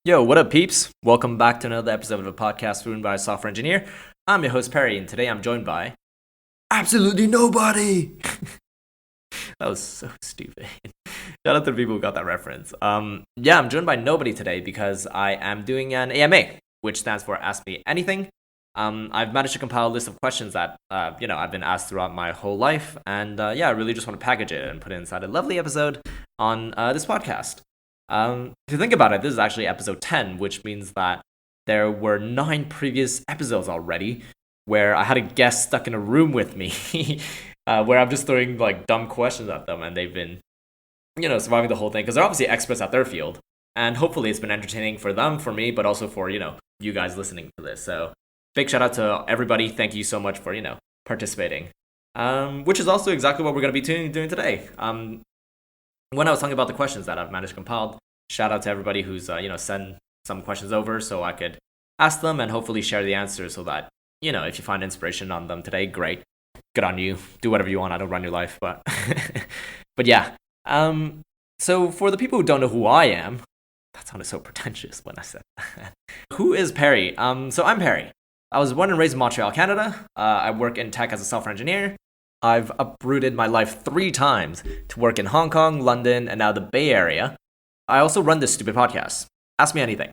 Yo, what up, peeps? Welcome back to another episode of a podcast ruined by a software engineer. I'm your host, Perry, and today I'm joined by absolutely nobody. That was so stupid. Shout out to the people who got that reference. I'm joined by nobody today because I am doing an AMA, which stands for Ask Me Anything. I've managed to compile a list of questions that I've been asked throughout my whole life, and I really just want to package it and put it inside a lovely episode on this podcast. To think about it, this is actually episode 10, which means that there were 9 previous episodes already where I had a guest stuck in a room with me, where I'm just throwing like dumb questions at them, and they've been, surviving the whole thing because they're obviously experts at their field, and hopefully it's been entertaining for them, for me, but also for you guys listening to this. So big shout out to everybody. Thank you so much for participating. Which is also exactly what we're going to be doing today. When I was talking about the questions that I've managed to compile, shout out to everybody who's sent some questions over so I could ask them and hopefully share the answers so that if you find inspiration on them today, great, good on you. Do whatever you want. I don't run your life, but but yeah. So for the people who don't know who I am, that sounded so pretentious when I said that. Who is Perry? So I'm Perry. I was born and raised in Montreal, Canada. I work in tech as a software engineer. I've uprooted my life 3 times to work in Hong Kong, London, and now the Bay Area. I also run this stupid podcast. Ask me anything.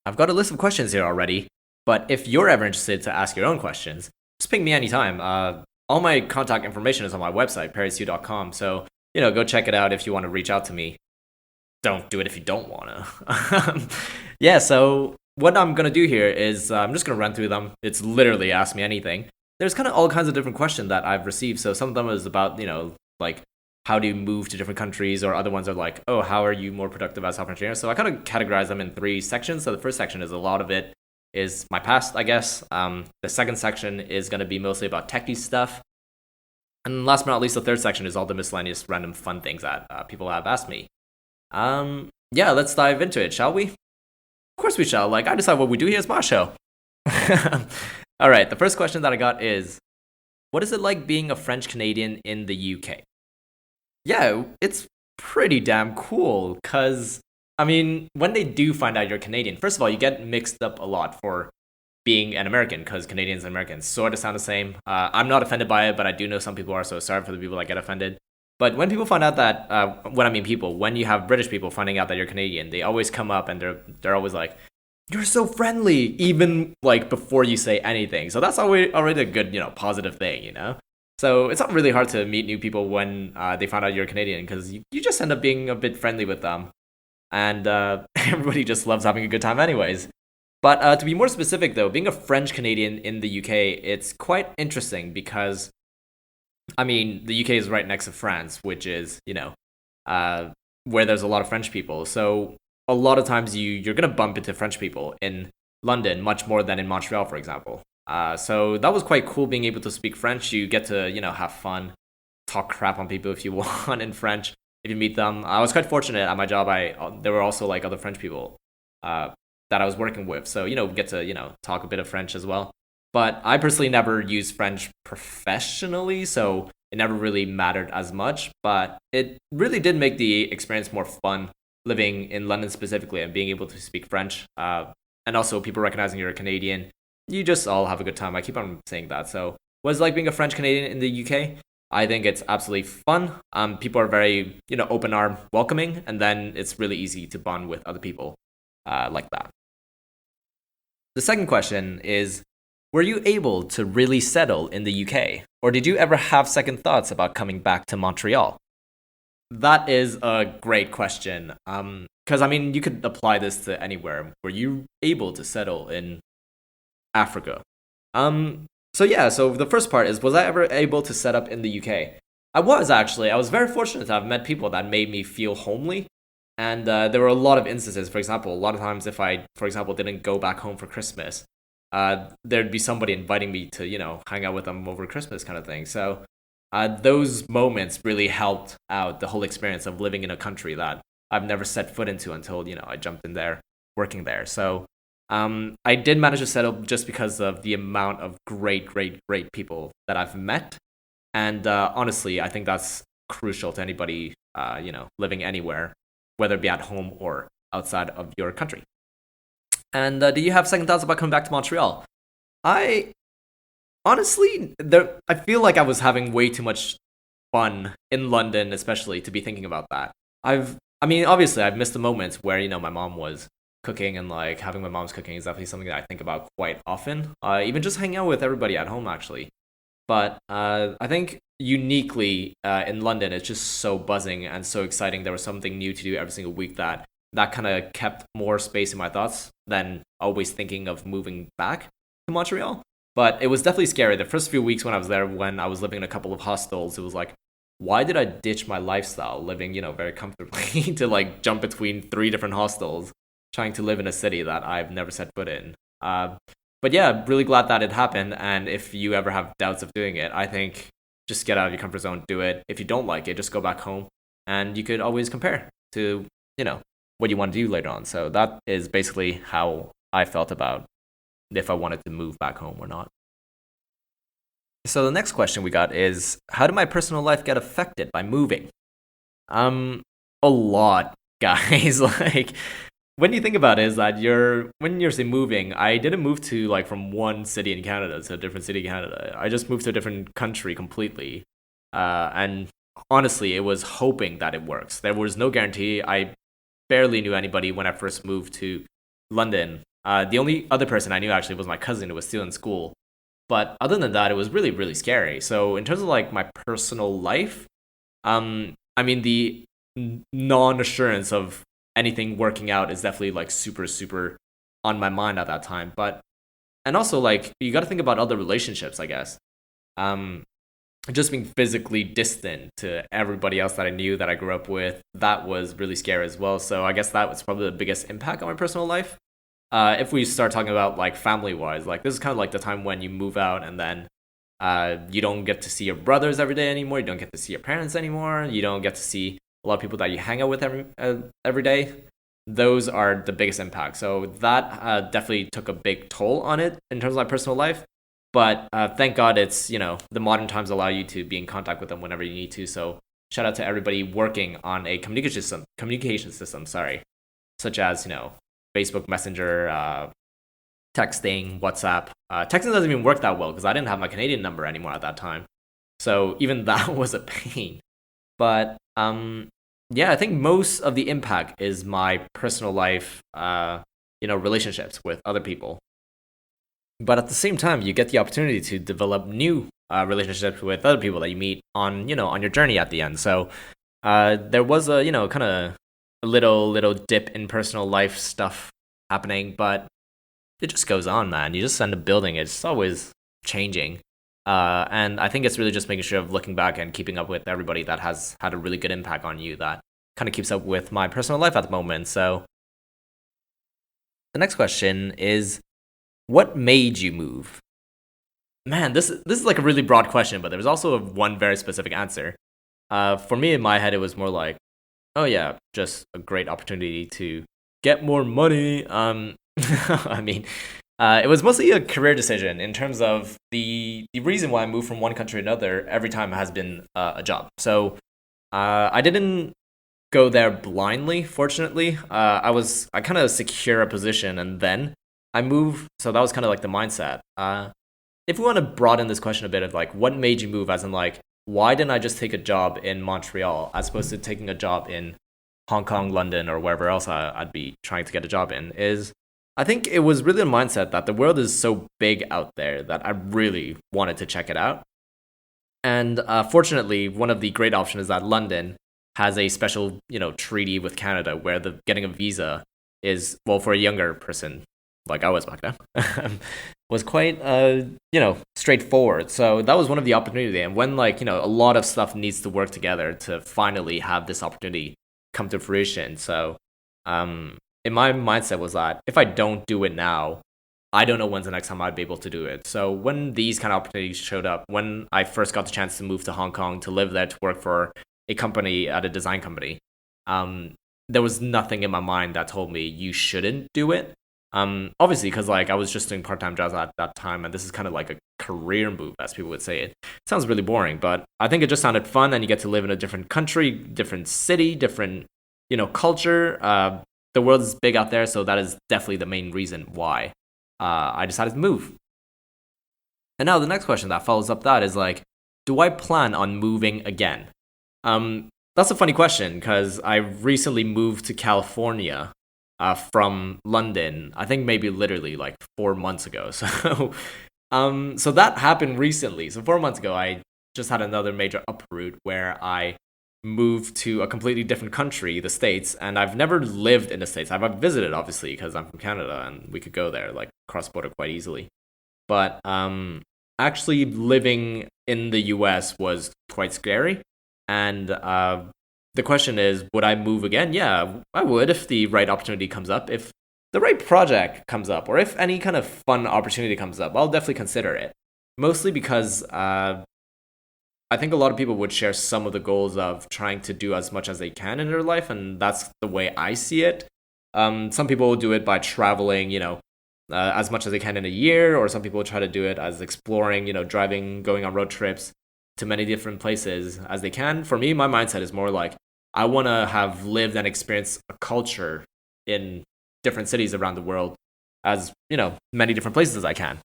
I've got a list of questions here already, but if you're ever interested to ask your own questions, just ping me anytime. All my contact information is on my website, perrytiu.com, so go check it out if you want to reach out to me. Don't do it if you don't want to. So what I'm going to do here is I'm just going to run through them. It's literally Ask Me Anything. There's kind of all kinds of different questions that I've received. So some of them is about, like how do you move to different countries, or other ones are like, oh, how are you more productive as a software engineer? So I kind of categorize them in 3 sections. So the first section is a lot of it is my past, I guess. The second section is going to be mostly about techie stuff. And last but not least, the third section is all the miscellaneous random fun things that people have asked me. Let's dive into it, shall we? Of course we shall. Like, I decide what we do here is my show. All right, the first question that I got is, what is it like being a French Canadian in the UK? Yeah, it's pretty damn cool, because, when they do find out you're Canadian, first of all, you get mixed up a lot for being an American, because Canadians and Americans sort of sound the same. I'm not offended by it, but I do know some people are, so sorry for the people that get offended. But when people find out that, when you have British people finding out that you're Canadian, they always come up and they're always like, you're so friendly, even like before you say anything. So that's already a good, positive thing, So it's not really hard to meet new people when they find out you're Canadian, because you just end up being a bit friendly with them. And everybody just loves having a good time anyways. But to be more specific, though, being a French Canadian in the UK, it's quite interesting because, the UK is right next to France, which is, where there's a lot of French people. So a lot of times you're going to bump into French people in London much more than in Montreal, for example. So that was quite cool being able to speak French. You get to, have fun, talk crap on people if you want in French, if you meet them. I was quite fortunate at my job. There were also like other French people that I was working with. So, get to, talk a bit of French as well. But I personally never used French professionally, so it never really mattered as much. But it really did make the experience more fun living in London specifically and being able to speak French. And also people recognizing you're a Canadian. You just all have a good time. I keep on saying that. So what's it like being a French Canadian in the UK? I think it's absolutely fun. People are very, open arm, welcoming, and then it's really easy to bond with other people like that. The second question is, were you able to really settle in the UK? Or did you ever have second thoughts about coming back to Montreal? That is a great question. Because, you could apply this to anywhere. Were you able to settle in Africa? So the first part is, was I ever able to set up in the UK? I was, actually. I was very fortunate to have met people that made me feel homely. And there were a lot of instances. For example, a lot of times if I, for example, didn't go back home for Christmas, there'd be somebody inviting me to, hang out with them over Christmas kind of thing. So those moments really helped out the whole experience of living in a country that I've never set foot into until, I jumped in there, working there. So I did manage to settle just because of the amount of great people that I've met. And honestly, I think that's crucial to anybody, living anywhere, whether it be at home or outside of your country. And do you have second thoughts about coming back to Montreal? I honestly, I feel like I was having way too much fun in London, especially to be thinking about that. I mean, obviously, I've missed the moments where my mom was cooking, and like having my mom's cooking is definitely something that I think about quite often. Even just hanging out with everybody at home, actually. But I think uniquely in London, it's just so buzzing and so exciting. There was something new to do every single week that kind of kept more space in my thoughts than always thinking of moving back to Montreal. But it was definitely scary. The first few weeks when I was there, when I was living in a couple of hostels, it was like, why did I ditch my lifestyle, living, very comfortably, to like jump between three different hostels, trying to live in a city that I've never set foot in. But yeah, really glad that it happened. And if you ever have doubts of doing it, I think just get out of your comfort zone, do it. If you don't like it, just go back home, and you could always compare to, what you want to do later on. So that is basically how I felt about if I wanted to move back home or not. So the next question we got is, how did my personal life get affected by moving? A lot, guys. Like, when you think about it, is that when you're say moving, I didn't move to like from one city in Canada to a different city in Canada. I just moved to a different country completely. And honestly, it was hoping that it works. There was no guarantee. I barely knew anybody when I first moved to London. The only other person I knew actually was my cousin who was still in school. But other than that, it was really, really scary. So in terms of like my personal life, I mean, the non-assurance of anything working out is definitely like super, super on my mind at that time. And also like, you got to think about other relationships, I guess. Just being physically distant to everybody else that I knew, that I grew up with, that was really scary as well. So I guess that was probably the biggest impact on my personal life. If we start talking about like family wise, like this is kind of like the time when you move out, and then you don't get to see your brothers every day anymore. You don't get to see your parents anymore. You don't get to see a lot of people that you hang out with every day. Those are the biggest impact. So that definitely took a big toll on it in terms of my personal life. But thank God it's, the modern times allow you to be in contact with them whenever you need to. So shout out to everybody working on a communication system, such as, Facebook Messenger, texting, WhatsApp. Texting doesn't even work that well because I didn't have my Canadian number anymore at that time. So even that was a pain. But yeah, I think most of the impact is my personal life, relationships with other people. But at the same time, you get the opportunity to develop new relationships with other people that you meet on your journey at the end. So there was a kind of a little dip in personal life stuff happening, but it just goes on, man. You just end up building it. It's always changing. And I think it's really just making sure of looking back and keeping up with everybody that has had a really good impact on you, that kind of keeps up with my personal life at the moment. So the next question is, what made you move? Man, this is like a really broad question, but there's also one very specific answer. For me, in my head, it was more like, oh yeah, just a great opportunity to get more money. I mean, it was mostly a career decision in terms of the reason why I moved from one country to another every time has been a job. So I didn't go there blindly, fortunately. I kind of secure a position and then I move. So that was kind of like the mindset. If we want to broaden this question a bit of like, what made you move, as in like, why didn't I just take a job in Montreal as opposed to taking a job in Hong Kong, London, or wherever else I'd be trying to get a job in, is I think it was really a mindset that the world is so big out there that I really wanted to check it out. And fortunately, one of the great options is that London has a special, treaty with Canada where the getting a visa is, well, for a younger person, like I was back then, was quite, straightforward. So that was one of the opportunity. And when a lot of stuff needs to work together to finally have this opportunity come to fruition. So in my mindset was that if I don't do it now, I don't know when's the next time I'd be able to do it. So when these kind of opportunities showed up, when I first got the chance to move to Hong Kong, to live there, to work for a company at a design company, there was nothing in my mind that told me you shouldn't do it. Obviously, because I was just doing part-time jobs at that time, and this is kind of like a career move, as people would say. It sounds really boring, but I think it just sounded fun, and you get to live in a different country, different city, different culture. the world is big out there, so that is definitely the main reason why I decided to move. And now the next question that follows up that is like, do I plan on moving again? That's a funny question because I recently moved to California from London. I think maybe literally like 4 months ago. So that happened recently. So 4 months ago, I just had another major uproot where I moved to a completely different country, the States, and I've never lived in the States. I've visited obviously because I'm from Canada and we could go there like cross border quite easily. But actually living in the US was quite scary. And the question is, would I move again? Yeah, I would if the right opportunity comes up. If the right project comes up, or if any kind of fun opportunity comes up, I'll definitely consider it. Mostly because I think a lot of people would share some of the goals of trying to do as much as they can in their life, and that's the way I see it. Some people will do it by traveling, as much as they can in a year, or some people will try to do it as exploring, driving, going on road trips to many different places as they can. For me, my mindset is more like I want to have lived and experienced a culture in different cities around the world as, many different places as I can.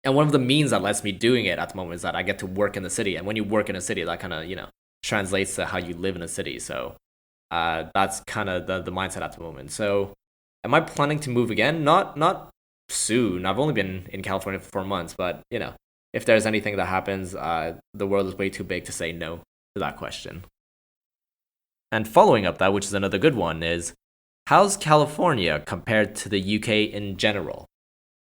And one of the means that lets me doing it at the moment is that I get to work in the city. And when you work in a city, that kind of, translates to how you live in a city. So that's kind of the mindset at the moment. So am I planning to move again? Not soon. I've only been in California for 4 months, but, if there's anything that happens, the world is way too big to say no to that question. And following up that, which is another good one, is how's California compared to the UK in general?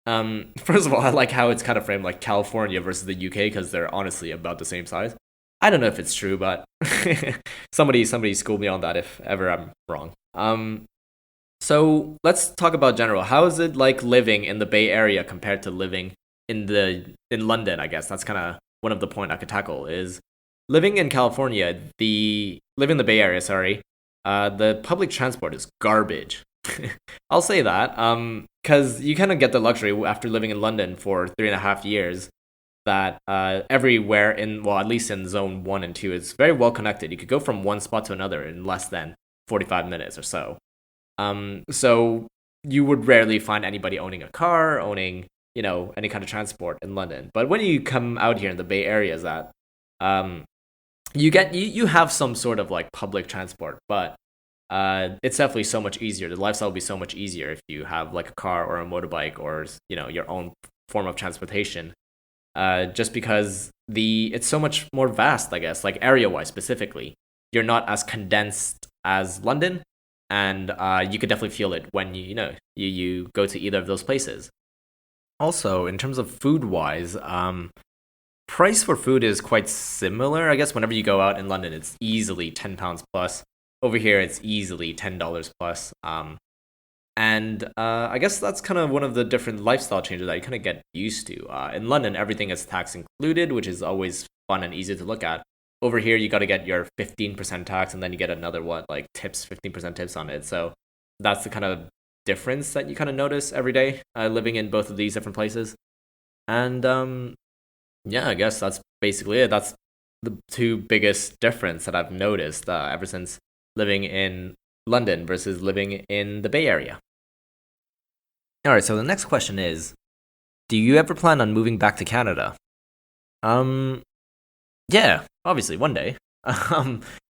First of all, I like how it's kind of framed like California versus the UK because they're honestly about the same size. I don't know if it's true, but somebody school me on that if ever I'm wrong. So let's talk about general. How is it like living in the Bay Area compared to living in London? I guess that's kind of one of the point I could tackle is living in California. Live in the Bay Area. Sorry, the public transport is garbage. I'll say that because you kind of get the luxury after living in London for 3.5 years that everywhere at least in zone 1 and 2 is very well connected. You could go from one spot to another in less than 45 minutes or so. So you would rarely find anybody owning a car, owning any kind of transport in London. But when you come out here in the Bay Area, is that you have some sort of like public transport, but it's definitely so much easier. The lifestyle will be so much easier if you have like a car or a motorbike or your own form of transportation. Just because it's so much more vast, I guess, like area wise specifically. You're not as condensed as London, and you could definitely feel it when you go to either of those places. Also, in terms of food wise, price for food is quite similar. I guess whenever you go out in London, it's easily £10 plus. Over here, it's easily $10 plus. And I guess that's kind of one of the different lifestyle changes that you kind of get used to. In London, everything is tax included, which is always fun and easy to look at. Over here, you got to get your 15% tax, and then you get another 15% tips on it. So that's the kind of difference that you kind of notice every day living in both of these different places. And yeah, I guess that's basically it. That's the two biggest difference that I've noticed ever since living in London versus living in the Bay Area. All right, so the next question is, do you ever plan on moving back to Canada? Yeah, obviously one day.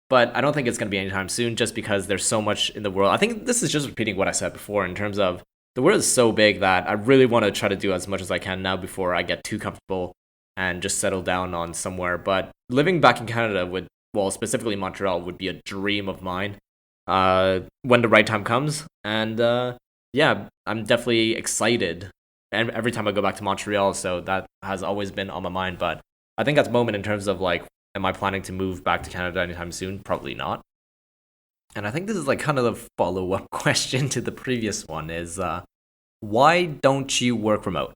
But I don't think it's going to be anytime soon just because there's so much in the world. I think this is just repeating what I said before in terms of the world is so big that I really want to try to do as much as I can now before I get too comfortable and just settle down on somewhere. But living back in Canada specifically Montreal, would be a dream of mine when the right time comes. And yeah, I'm definitely excited and every time I go back to Montreal. So that has always been on my mind. But I think at the moment, in terms of like, am I planning to move back to Canada anytime soon? Probably not. And I think this is like kind of the follow-up question to the previous one is why don't you work remote?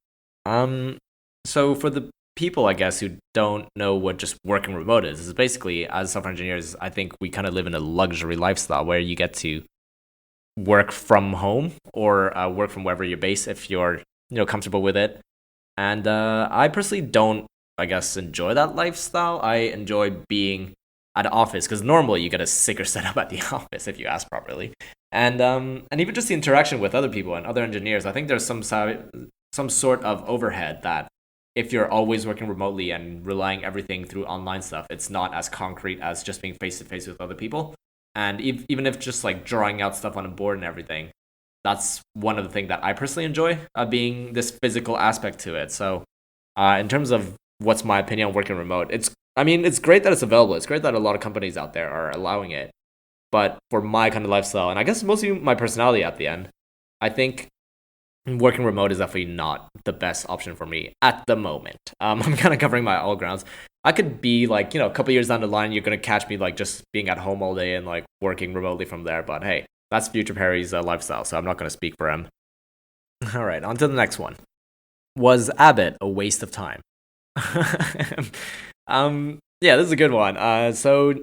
So for the people, I guess, who don't know what just working remote is basically, as software engineers, I think we kind of live in a luxury lifestyle where you get to work from home or work from wherever you're based if you're comfortable with it. And I personally don't, I guess, enjoy that lifestyle. I enjoy being at office, because normally you get a sicker setup at the office if you ask properly. And even just the interaction with other people and other engineers, I think there's some sort of overhead that if you're always working remotely and relying everything through online stuff, it's not as concrete as just being face to face with other people. And even if just like drawing out stuff on a board and everything, that's one of the things that I personally enjoy, being this physical aspect to it. So, in terms of what's my opinion on working remote, it's great that it's available. It's great that a lot of companies out there are allowing it. But for my kind of lifestyle, and I guess mostly my personality at the end, I think working remote is definitely not the best option for me at the moment. I'm kind of covering my all grounds. I could be like, a couple years down the line, you're gonna catch me like just being at home all day and like working remotely from there. But hey, that's future Perry's lifestyle, so I'm not gonna speak for him. All right, on to the next one. Was Abbott a waste of time? Yeah, this is a good one. So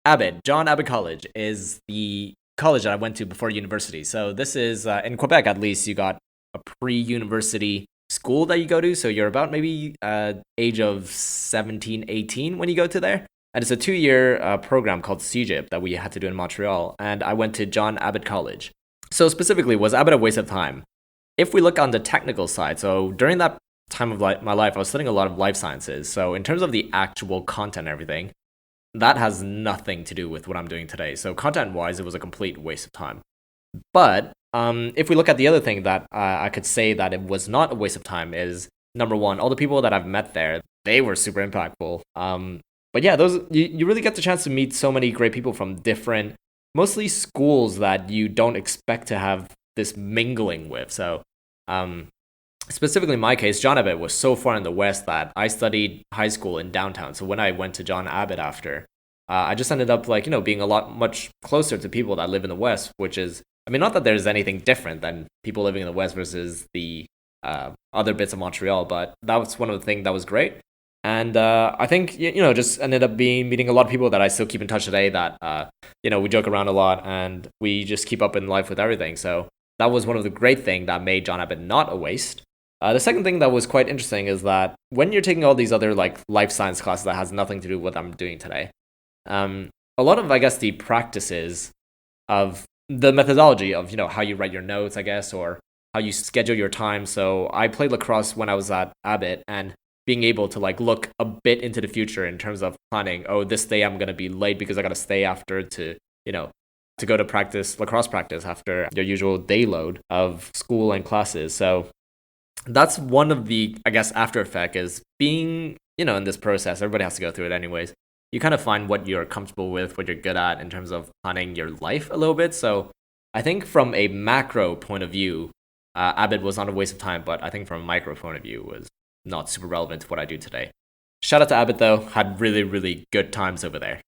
Abbott, John Abbott College is the college that I went to before university. So this is in Quebec, at least, you got a pre-university school that you go to. So you're about maybe age of 17, 18 when you go to there. And it's a 2-year program called CEGIP that we had to do in Montreal. And I went to John Abbott College. So specifically, was Abbott a waste of time? If we look on the technical side, so during that time of my life, I was studying a lot of life sciences. So in terms of the actual content and everything, that has nothing to do with what I'm doing today. So content-wise, it was a complete waste of time. But if we look at the other thing that I could say that it was not a waste of time is, number one, all the people that I've met there, they were super impactful. But yeah, those you really get the chance to meet so many great people from different, mostly schools that you don't expect to have this mingling with. So specifically in my case, John Abbott was so far in the West that I studied high school in downtown. So when I went to John Abbott after, I just ended up being a lot much closer to people that live in the West, which is, not that there's anything different than people living in the West versus the other bits of Montreal, but that was one of the things that was great. And I think, just ended up meeting a lot of people that I still keep in touch today that, we joke around a lot and we just keep up in life with everything. So that was one of the great things that made John Abbott not a waste. The second thing that was quite interesting is that when you're taking all these other life science classes that has nothing to do with what I'm doing today, a lot of, I guess, the practices of the methodology of, how you write your notes, I guess, or how you schedule your time. So I played lacrosse when I was at Abbott, and being able to look a bit into the future in terms of planning, this day I'm going to be late because I got to stay after to go to lacrosse practice after your usual day load of school and classes. So that's one of the, I guess, after effect is being, in this process, everybody has to go through it anyways. You kind of find what you're comfortable with, what you're good at in terms of planning your life a little bit. So I think from a macro point of view, Abbott was not a waste of time, but I think from a micro point of view was not super relevant to what I do today. Shout out to Abbott though, had really, really good times over there.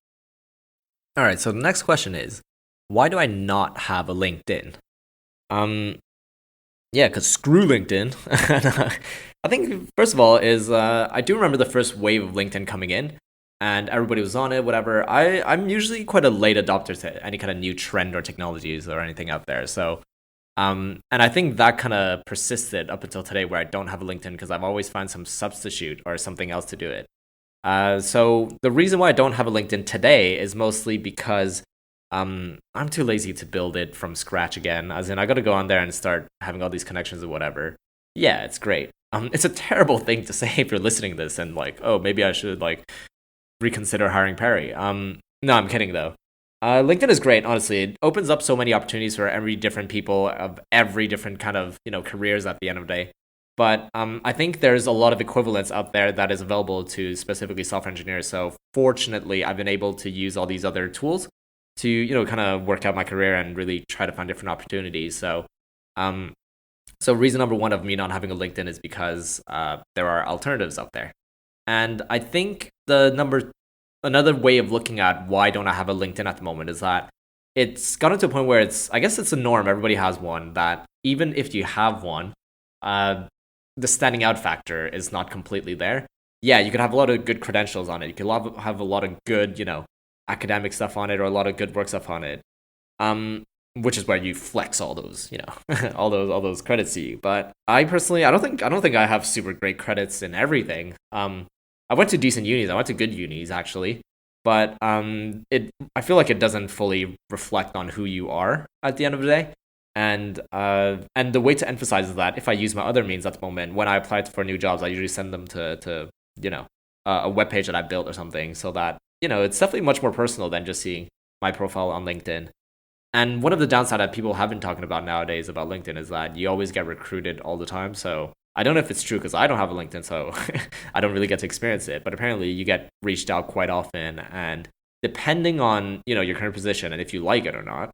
All right, so the next question is, why do I not have a LinkedIn? Yeah, because screw LinkedIn. I think, first of all, is I do remember the first wave of LinkedIn coming in, and everybody was on it, whatever. I'm usually quite a late adopter to any kind of new trend or technologies or anything out there. So, and I think that kind of persisted up until today where I don't have a LinkedIn because I've always found some substitute or something else to do it. So the reason why I don't have a LinkedIn today is mostly because I'm too lazy to build it from scratch again. As in, I got to go on there and start having all these connections or whatever. Yeah, it's great. It's a terrible thing to say if you're listening to this and maybe I should reconsider hiring Perry. No, I'm kidding though. LinkedIn is great, honestly. It opens up so many opportunities for every different people of every different kind of careers at the end of the day. But I think there's a lot of equivalents out there that is available to specifically software engineers. So fortunately, I've been able to use all these other tools to kind of work out my career and really try to find different opportunities. So reason number one of me not having a LinkedIn is because there are alternatives out there. And I think another way of looking at why don't I have a LinkedIn at the moment is that it's gotten to a point where I guess it's a norm. Everybody has one, that even if you have one, the standing out factor is not completely there. Yeah, you could have a lot of good credentials on it. You could have a lot of good, academic stuff on it or a lot of good work stuff on it. Which is where you flex all those, all those credits to you. But I personally, I don't think I have super great credits in everything. I went to decent unis. I went to good unis actually. But I feel like it doesn't fully reflect on who you are at the end of the day. And the way to emphasize is that if I use my other means at the moment, when I apply for new jobs, I usually send them to you know a web page that I built or something, so that it's definitely much more personal than just seeing my profile on LinkedIn. And one of the downside that people have been talking about nowadays about LinkedIn is that you always get recruited all the time. So I don't know if it's true because I don't have a LinkedIn, so I don't really get to experience it. But apparently, you get reached out quite often, and depending on your current position and if you like it or not,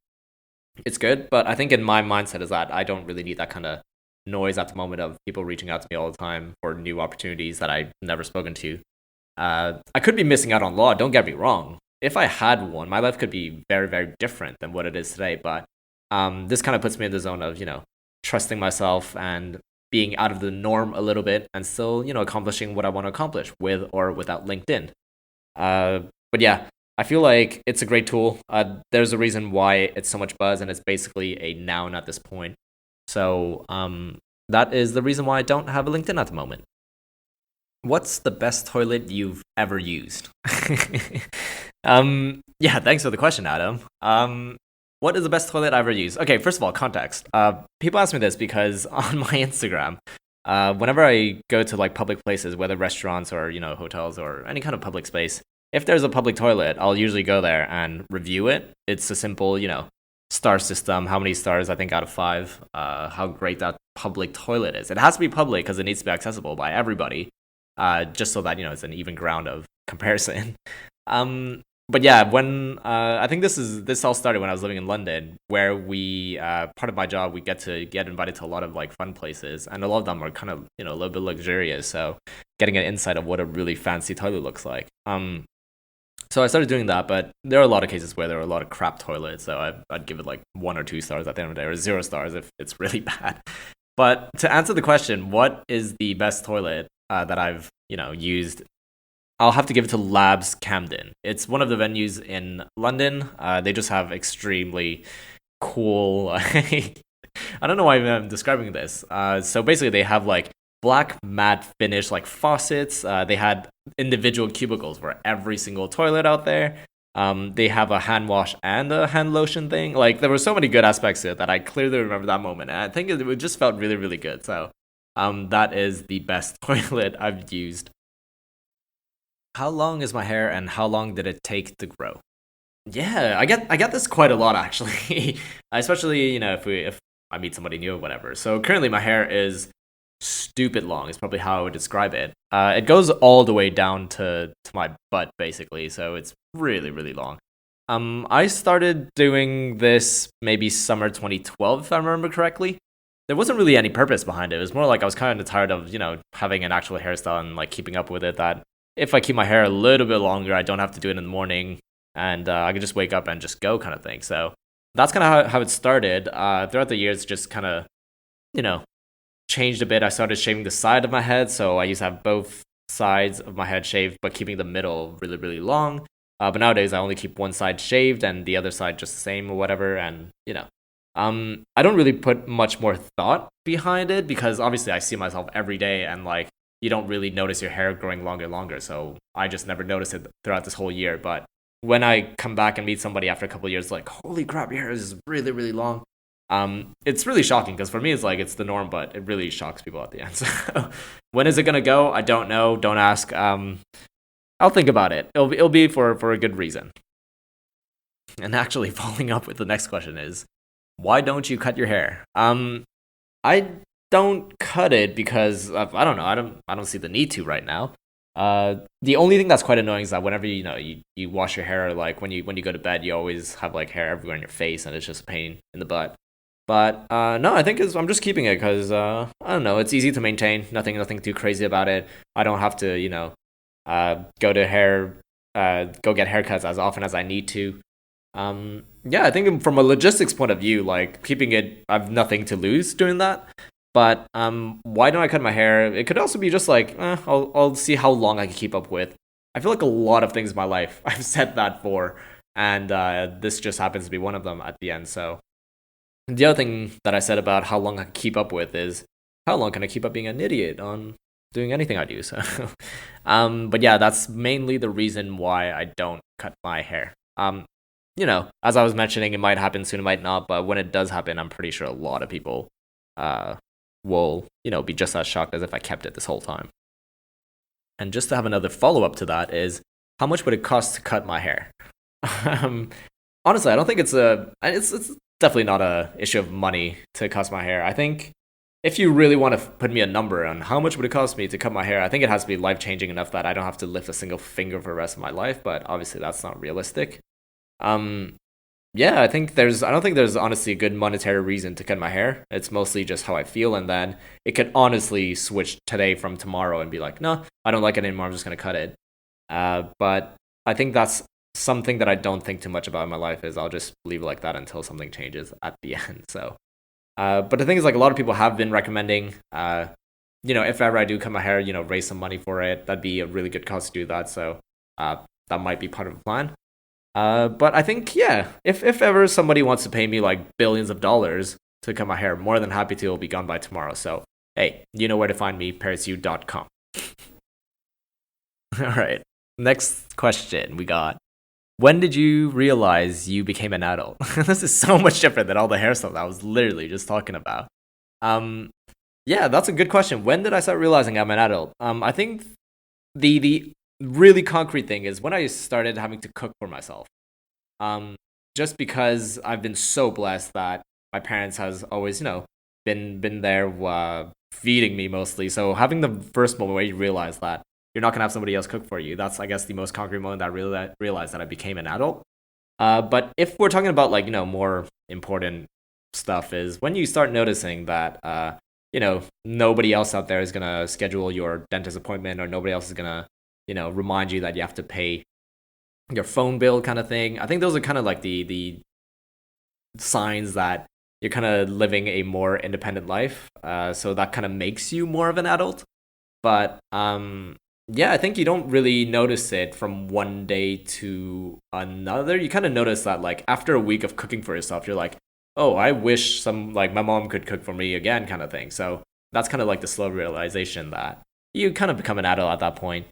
it's good. But I think in my mindset is that I don't really need that kind of noise at the moment of people reaching out to me all the time for new opportunities that I've never spoken to. I could be missing out on law. Don't get me wrong. If I had one, my life could be very, very different than what it is today. But this kind of puts me in the zone of trusting myself and being out of the norm a little bit, and still accomplishing what I want to accomplish with or without LinkedIn. But yeah, I feel like it's a great tool. There's a reason why it's so much buzz, and it's basically a noun at this point. So that is the reason why I don't have a LinkedIn at the moment. What's the best toilet you've ever used? Yeah, thanks for the question, Adam. What is the best toilet I ever used? Okay, first of all, context. People ask me this because on my Instagram, whenever I go to like public places, whether restaurants or hotels or any kind of public space, if there's a public toilet, I'll usually go there and review it. It's a simple, star system. How many stars? I think out of 5. How great that public toilet is. It has to be public because it needs to be accessible by everybody. Just so that it's an even ground of comparison. But yeah, when I think this all started when I was living in London, where we part of my job we get invited to a lot of like fun places, and a lot of them are kind of a little bit luxurious. So getting an insight of what a really fancy toilet looks like. So I started doing that, but there are a lot of cases where there are a lot of crap toilets. So I'd give it like 1 or 2 stars at the end of the day, or 0 stars if it's really bad. But to answer the question, what is the best toilet that I've used? I'll have to give it to Labs Camden. It's one of the venues in London. They just have extremely cool. I don't know why I'm describing this. So basically, they have like black matte finish like faucets. They had individual cubicles for every single toilet out there. They have a hand wash and a hand lotion thing. Like there were so many good aspects to it that I clearly remember that moment, and I think it just felt really, really good. So that is the best toilet I've used. How long is my hair, and how long did it take to grow? Yeah, I get this quite a lot actually, especially if I meet somebody new or whatever. So currently my hair is stupid long. Is probably how I would describe it. It goes all the way down to my butt basically, so it's really, really long. I started doing this maybe summer 2012 if I remember correctly. There wasn't really any purpose behind it. It was more like I was kind of tired of having an actual hairstyle and like keeping up with it. That if I keep my hair a little bit longer, I don't have to do it in the morning, and I can just wake up and just go kind of thing. So that's kind of how it started. Throughout the years, just kind of you know changed a bit. I started shaving the side of my head, so I used to have both sides of my head shaved, but keeping the middle really, really long. But nowadays, I only keep one side shaved and the other side just the same or whatever. And I don't really put much more thought behind it because obviously I see myself every day, and like you don't really notice your hair growing longer and longer. So I just never noticed it throughout this whole year. But when I come back and meet somebody after a couple of years, like, holy crap, your hair is really, really long. It's really shocking because for me it's like it's the norm, but it really shocks people at the end. So when is it gonna go? I don't know. Don't ask. I'll think about it. It'll be for a good reason. And actually, following up with the next question is, why don't you cut your hair? I don't cut it because I don't know. I don't see the need to right now. The only thing that's quite annoying is that whenever you wash your hair, like when you go to bed, you always have like hair everywhere in your face, and it's just a pain in the butt. But no, I think I'm just keeping it because I don't know. It's easy to maintain. Nothing too crazy about it. I don't have to go to go get haircuts as often as I need to. Yeah, I think from a logistics point of view, like keeping it, I've nothing to lose doing that. But why don't I cut my hair? It could also be just like I'll see how long I can keep up with. I feel like a lot of things in my life I've set that for, and this just happens to be one of them at the end. So the other thing that I said about how long I can keep up with is how long can I keep up being an idiot on doing anything I do. So, but yeah, that's mainly the reason why I don't cut my hair. As I was mentioning, it might happen soon, it might not, but when it does happen, I'm pretty sure a lot of people uh, will, be just as shocked as if I kept it this whole time. And just to have another follow up to that is, how much would it cost to cut my hair? um, Honestly, I don't think it's definitely not a issue of money to cut my hair. I think if you really want to put me a number on how much would it cost me to cut my hair, I think it has to be life changing enough that I don't have to lift a single finger for the rest of my life. But obviously, that's not realistic. Um, yeah, I don't think there's honestly a good monetary reason to cut my hair. It's mostly just how I feel, and then it could honestly switch today from tomorrow and be like, no, I don't like it anymore. I'm just gonna cut it. But I think that's something that I don't think too much about in my life is I'll just leave it like that until something changes at the end. So, but the thing is, like a lot of people have been recommending, if ever I do cut my hair, raise some money for it. That'd be a really good cause to do that. So, that might be part of the plan. But I think, yeah, if ever somebody wants to pay me like billions of dollars to cut my hair, more than happy to. It'll be gone by tomorrow. So, hey, you know where to find me, perrytiu.com. All right. Next question we got. When did you realize you became an adult? This is so much different than all the hair stuff that I was literally just talking about. Um, yeah, that's a good question. When did I start realizing I'm an adult? I think the really concrete thing is when I started having to cook for myself. Um, just because I've been so blessed that my parents has always, been there feeding me mostly. So having the first moment where you realize that you're not gonna have somebody else cook for you, that's I guess the most concrete moment that I really realized that I became an adult. But if we're talking about like more important stuff, is when you start noticing that nobody else out there is gonna schedule your dentist appointment, or nobody else is gonna remind you that you have to pay your phone bill kind of thing. I think those are kind of like the signs that you're kind of living a more independent life. So that kind of makes you more of an adult. But yeah, I think you don't really notice it from one day to another. You kind of notice that like after a week of cooking for yourself, you're like, oh, I wish some like my mom could cook for me again, kind of thing. So that's kind of like the slow realization that you kind of become an adult at that point.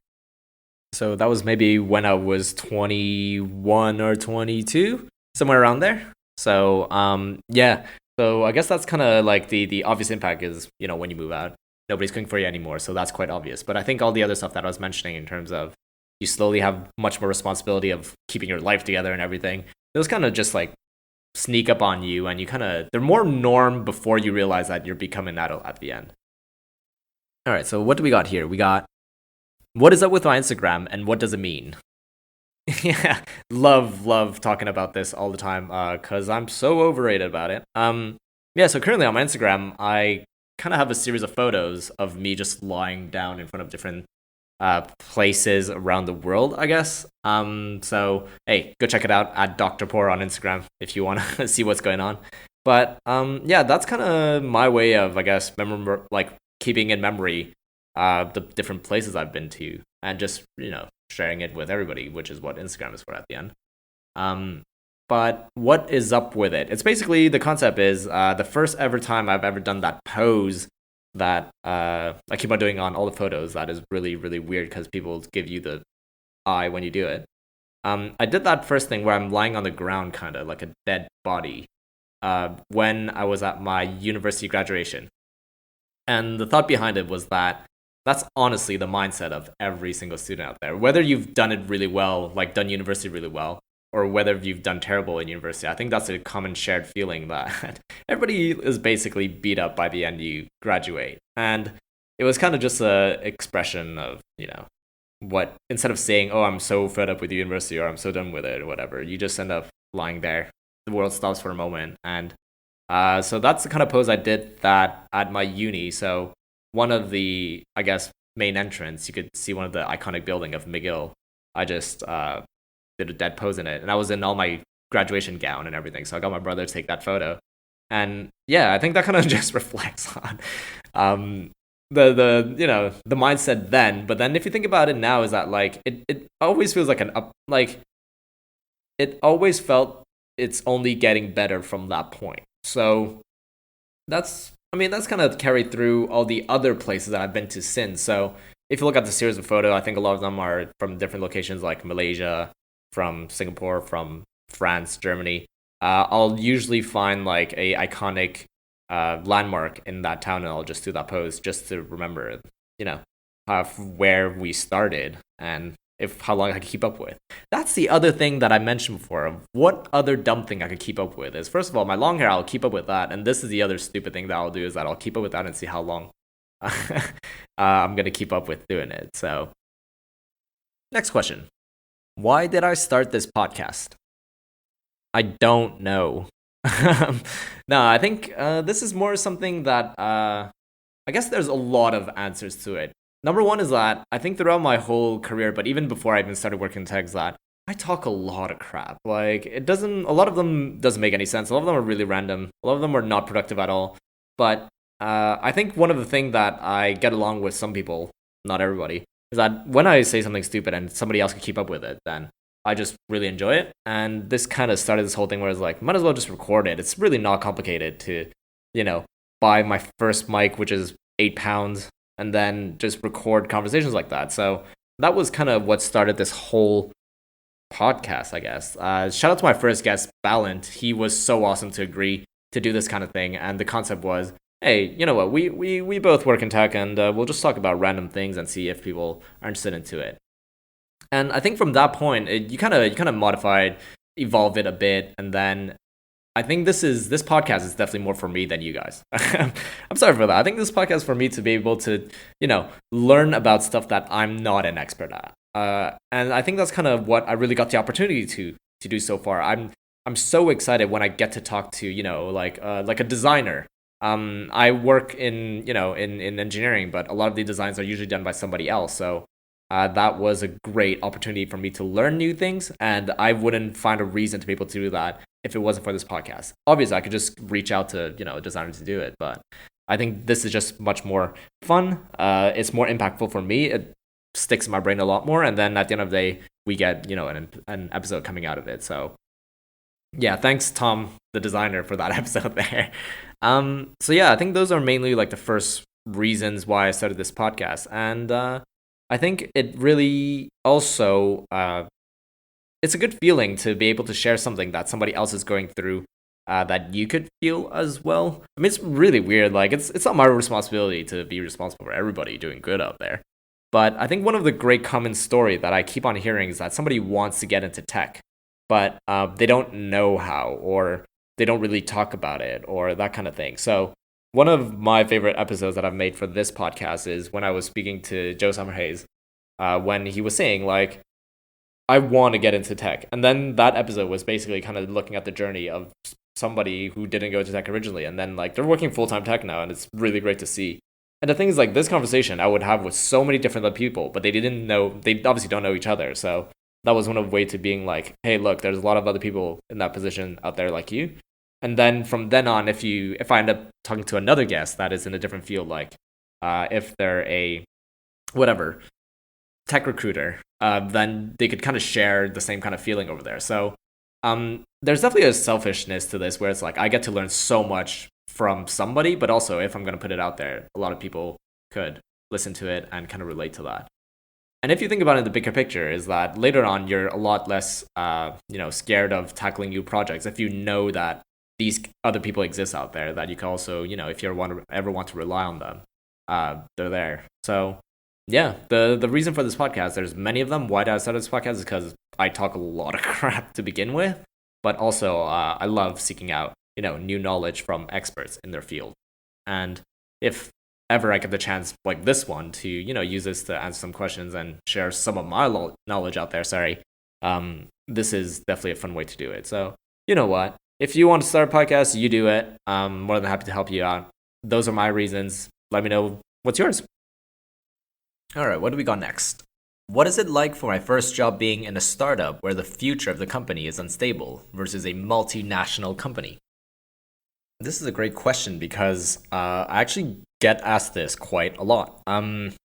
So that was maybe when I was 21 or 22, somewhere around there. So yeah. So I guess that's kind of like the obvious impact is, when you move out, nobody's cooking for you anymore. So that's quite obvious. But I think all the other stuff that I was mentioning in terms of you slowly have much more responsibility of keeping your life together and everything, those kind of just like sneak up on you, and they're more norm before you realize that you're becoming an adult at the end. All right. So what do we got here? We got, what is up with my Instagram and what does it mean? Yeah, love talking about this all the time because I'm so overrated about it. Yeah, so currently on my Instagram, I kind of have a series of photos of me just lying down in front of different places around the world, I guess. So hey, go check it out at Dr. Poor on Instagram if you want to see what's going on. But yeah, that's kind of my way of, I guess, like keeping in memory the different places I've been to, and just sharing it with everybody, which is what Instagram is for at the end. Um, but what is up with it? It's basically, the concept is the first ever time I've ever done that pose that I keep on doing on all the photos. That is really really weird because people give you the eye when you do it. I did that first thing where I'm lying on the ground, kind of like a dead body, when I was at my university graduation. And the thought behind it was that that's honestly the mindset of every single student out there. Whether you've done it really well, like done university really well, or whether you've done terrible in university, I think that's a common shared feeling that everybody is basically beat up by the end you graduate. And it was kind of just a expression of, what, instead of saying, oh, I'm so fed up with the university or I'm so done with it or whatever, you just end up lying there. The world stops for a moment. And so that's the kind of pose I did that at my uni. So one of the, I guess, main entrance, you could see one of the iconic building of McGill. I just did a dead pose in it, and I was in all my graduation gown and everything. So I got my brother to take that photo, and yeah, I think that kind of just reflects on the mindset then. But then if you think about it now, is that like it always feels like an up, like it always felt it's only getting better from that point. So that's I mean, that's kind of carried through all the other places that I've been to since. So if you look at the series of photo, I think a lot of them are from different locations like Malaysia, from Singapore, from France, Germany. I'll usually find like a iconic landmark in that town, and I'll just do that pose just to remember, you know, where we started and if how long I could keep up with. That's the other thing that I mentioned before. What other dumb thing I could keep up with is, first of all, my long hair. I'll keep up with that, and this is the other stupid thing that I'll do is that I'll keep up with that and see how long I'm gonna keep up with doing it. So, next question: why did I start this podcast? I don't know. No, I think this is more something that I guess there's a lot of answers to it. Number one is that I think throughout my whole career, but even before I even started working in tech, is that I talk a lot of crap. Like it doesn't, a lot of them doesn't make any sense. A lot of them are really random. A lot of them are not productive at all. But I think one of the things that I get along with some people, not everybody, is that when I say something stupid and somebody else can keep up with it, then I just really enjoy it. And this kind of started this whole thing where it's like, might as well just record it. It's really not complicated to, you know, buy my first mic, which is £8, and then just record conversations like that. So that was kind of what started this whole podcast, I guess. Shout out to my first guest, Ballant. He was so awesome to agree to do this kind of thing. And the concept was, hey, you know what? We both work in tech, and we'll just talk about random things and see if people are interested into it. And I think from that point, you kind of modified, evolved it a bit, and then I think this podcast is definitely more for me than you guys. I'm sorry for that. I think this podcast is for me to be able to, learn about stuff that I'm not an expert at. And I think that's kind of what I really got the opportunity to do so far. I'm so excited when I get to talk to, like a designer. I work in engineering, but a lot of the designs are usually done by somebody else. So that was a great opportunity for me to learn new things, and I wouldn't find a reason to be able to do that if it wasn't for this podcast. Obviously, I could just reach out to a designer to do it, but I think this is just much more fun. It's more impactful for me. It sticks in my brain a lot more, and then at the end of the day, we get an episode coming out of it. So yeah, thanks Tom, the designer, for that episode there. So yeah, I think those are mainly like the first reasons why I started this podcast, and I think it really also it's a good feeling to be able to share something that somebody else is going through that you could feel as well. I mean, it's really weird. Like it's not my responsibility to be responsible for everybody doing good out there. But I think one of the great common story that I keep on hearing is that somebody wants to get into tech, but they don't know how, or they don't really talk about it, or that kind of thing. So one of my favorite episodes that I've made for this podcast is when I was speaking to Joe Summerhays, when he was saying, like, I want to get into tech. And then that episode was basically kind of looking at the journey of somebody who didn't go into tech originally. And then, like, they're working full-time tech now, and it's really great to see. And the thing is, like, this conversation I would have with so many different other people, but they obviously don't know each other. So that was one of the way to being like, hey, look, there's a lot of other people in that position out there like you. And then from then on, if I end up talking to another guest that is in a different field, like if they're a whatever tech recruiter, then they could kind of share the same kind of feeling over there. So there's definitely a selfishness to this where it's like I get to learn so much from somebody, but also if I'm going to put it out there, a lot of people could listen to it and kind of relate to that. And if you think about it, the bigger picture is that later on you're a lot less scared of tackling new projects if you know that these other people exist out there that you can also, if you ever want to rely on them, they're there. So yeah, the reason for this podcast, there's many of them. Why did I start this podcast? Is because I talk a lot of crap to begin with, but also I love seeking out new knowledge from experts in their field. And if ever I get the chance like this one to use this to answer some questions and share some of my knowledge out there, this is definitely a fun way to do it. So you know what? If you want to start a podcast, you do it. I'm more than happy to help you out. Those are my reasons. Let me know what's yours. All right, what do we got next? What is it like for my first job being in a startup where the future of the company is unstable versus a multinational company? This is a great question because I actually get asked this quite a lot,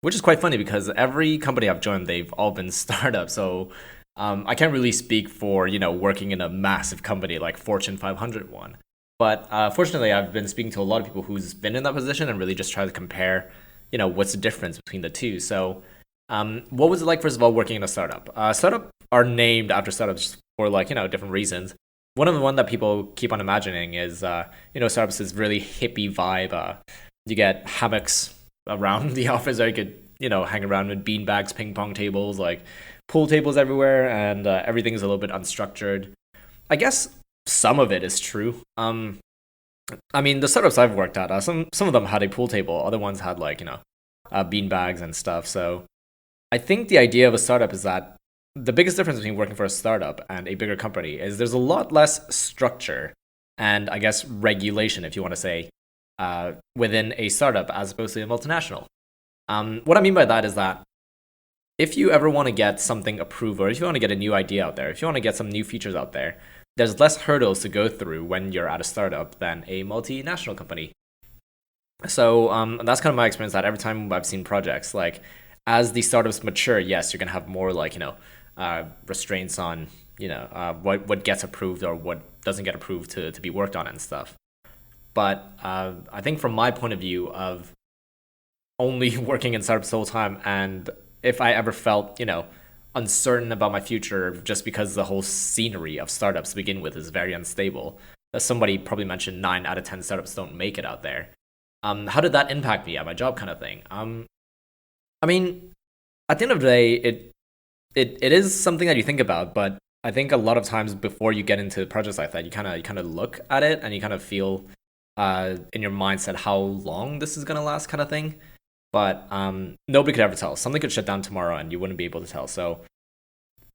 which is quite funny because every company I've joined, they've all been startups. So I can't really speak for, working in a massive company like Fortune 500 one. But fortunately, I've been speaking to a lot of people who's been in that position and really just try to compare, what's the difference between the two. So, what was it like, first of all, working in a startup? Startup are named after startups for like, different reasons. One that people keep on imagining is, startups is really hippie vibe. You get hammocks around the office, or you could, hang around with bean bags, ping pong tables, like pool tables everywhere, and everything's a little bit unstructured. I guess some of it is true. I mean, the startups I've worked at, some of them had a pool table, other ones had like bean bags and stuff. So I think the idea of a startup is that the biggest difference between working for a startup and a bigger company is there's a lot less structure and I guess regulation, if you want to say, within a startup as opposed to a multinational. What I mean by that is that if you ever want to get something approved, or if you want to get a new idea out there, if you want to get some new features out there, there's less hurdles to go through when you're at a startup than a multinational company. So that's kind of my experience. That every time I've seen projects, like as the startups mature, yes, you're gonna have more like restraints on what gets approved or what doesn't get approved to be worked on and stuff. But I think from my point of view of only working in startups the whole time, and if I ever felt uncertain about my future just because the whole scenery of startups to begin with is very unstable. As somebody probably mentioned, 9 out of 10 startups don't make it out there. How did that impact me at my job, kind of thing? I mean, at the end of the day, it is something that you think about, but I think a lot of times before you get into projects like that, you kind of look at it and you kind of feel in your mindset how long this is gonna last, kind of thing. But nobody could ever tell. Something could shut down tomorrow, and you wouldn't be able to tell. So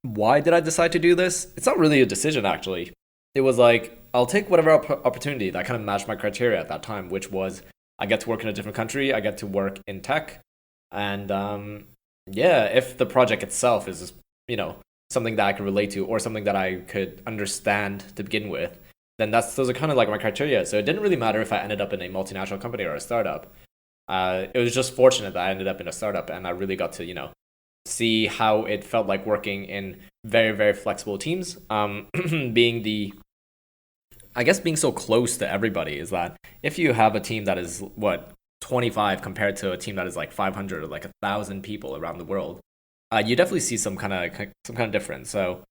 why did I decide to do this? It's not really a decision, actually. It was like I'll take whatever opportunity that kind of matched my criteria at that time, which was I get to work in a different country, I get to work in tech, and yeah, if the project itself is something that I could relate to or something that I could understand to begin with, then those are kind of like my criteria. So it didn't really matter if I ended up in a multinational company or a startup. It was just fortunate that I ended up in a startup and I really got to see how it felt like working in very, very flexible teams. Being being so close to everybody is that if you have a team that is 25 compared to a team that is like 500 or like 1,000 people around the world, you definitely see some kind of difference. So,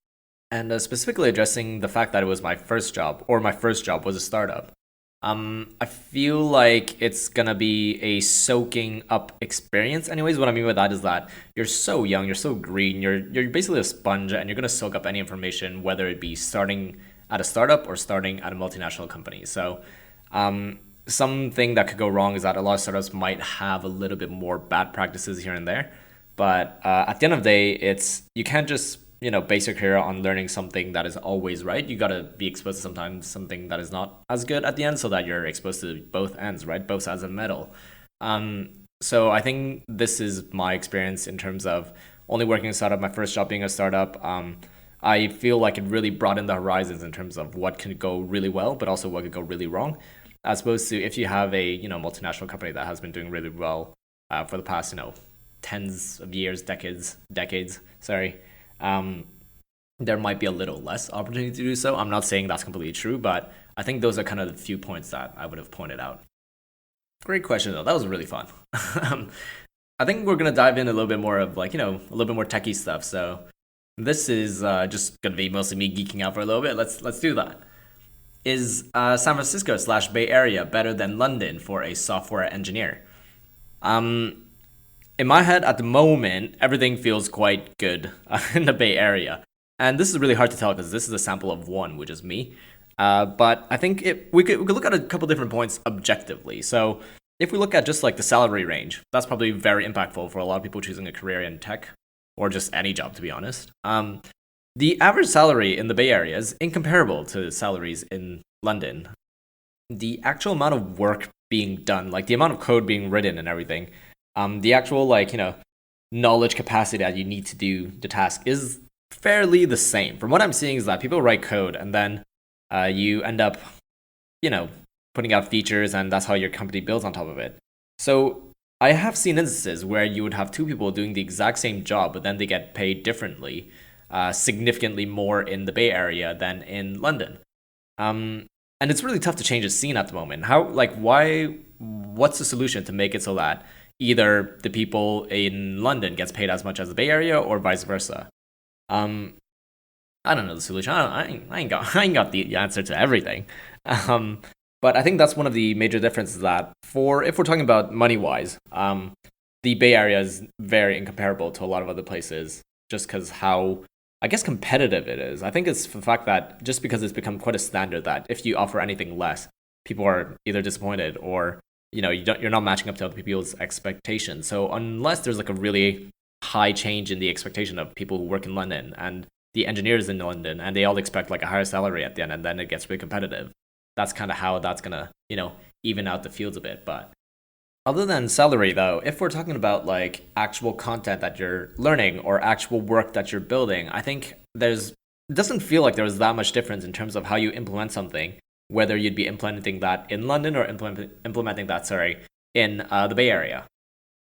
and specifically addressing the fact that it was my first job, or my first job was a startup. I feel like it's gonna be a soaking up experience. Anyways, what I mean by that is that you're so young, you're so green, you're basically a sponge, and you're gonna soak up any information, whether it be starting at a startup or starting at a multinational company. So, something that could go wrong is that a lot of startups might have a little bit more bad practices here and there. But at the end of the day, you can't just base your career on learning something that is always right. You gotta be exposed to sometimes something that is not as good at the end, so that you're exposed to both ends, right? Both sides of the medal. So I think this is my experience in terms of only working in a startup. My first job being a startup. I feel like it really broadened the horizons in terms of what can go really well, but also what could go really wrong. As opposed to if you have a multinational company that has been doing really well for the past tens of years, decades. Sorry. There might be a little less opportunity to do so. I'm not saying that's completely true, but I think those are kind of the few points that I would have pointed out. Great question, though. That was really fun. I think we're gonna dive in a little bit more of like a little bit more techie stuff. So this is just gonna be mostly me geeking out for a little bit. Let's do that. Is San Francisco slash Bay Area better than London for a software engineer? Um, in my head at the moment, everything feels quite good in the Bay Area. And this is really hard to tell because this is a sample of one, which is me. But I think we could look at a couple different points objectively. So if we look at just like the salary range, that's probably very impactful for a lot of people choosing a career in tech or just any job, to be honest. The average salary in the Bay Area is incomparable to salaries in London. The actual amount of work being done, like the amount of code being written and everything, the actual knowledge capacity that you need to do the task is fairly the same. From what I'm seeing is that people write code and then you end up, you know, putting out features and that's how your company builds on top of it. So I have seen instances where you would have two people doing the exact same job, but then they get paid differently, significantly more in the Bay Area than in London. Um, And it's really tough to change the scene at the moment. How, like, why, what's the solution to make it so that either the people in London gets paid as much as the Bay Area or vice versa? Um, I don't know the solution. I ain't got the answer to everything. Um, but I think that's one of the major differences that for if we're talking about money wise, the Bay Area is very incomparable to a lot of other places just because how I guess competitive it is. I think it's the fact that just because it's become quite a standard that if you offer anything less, people are either disappointed or you're not matching up to other people's expectations. So unless there's like a really high change in the expectation of people who work in London and the engineers in London, and they all expect like a higher salary at the end, and then it gets really competitive. That's kind of how that's gonna, even out the fields a bit. But other than salary, though, if we're talking about like actual content that you're learning or actual work that you're building, I think it doesn't feel like there's that much difference in terms of how you implement something, whether you'd be implementing that in London or implementing that, sorry, in the Bay Area.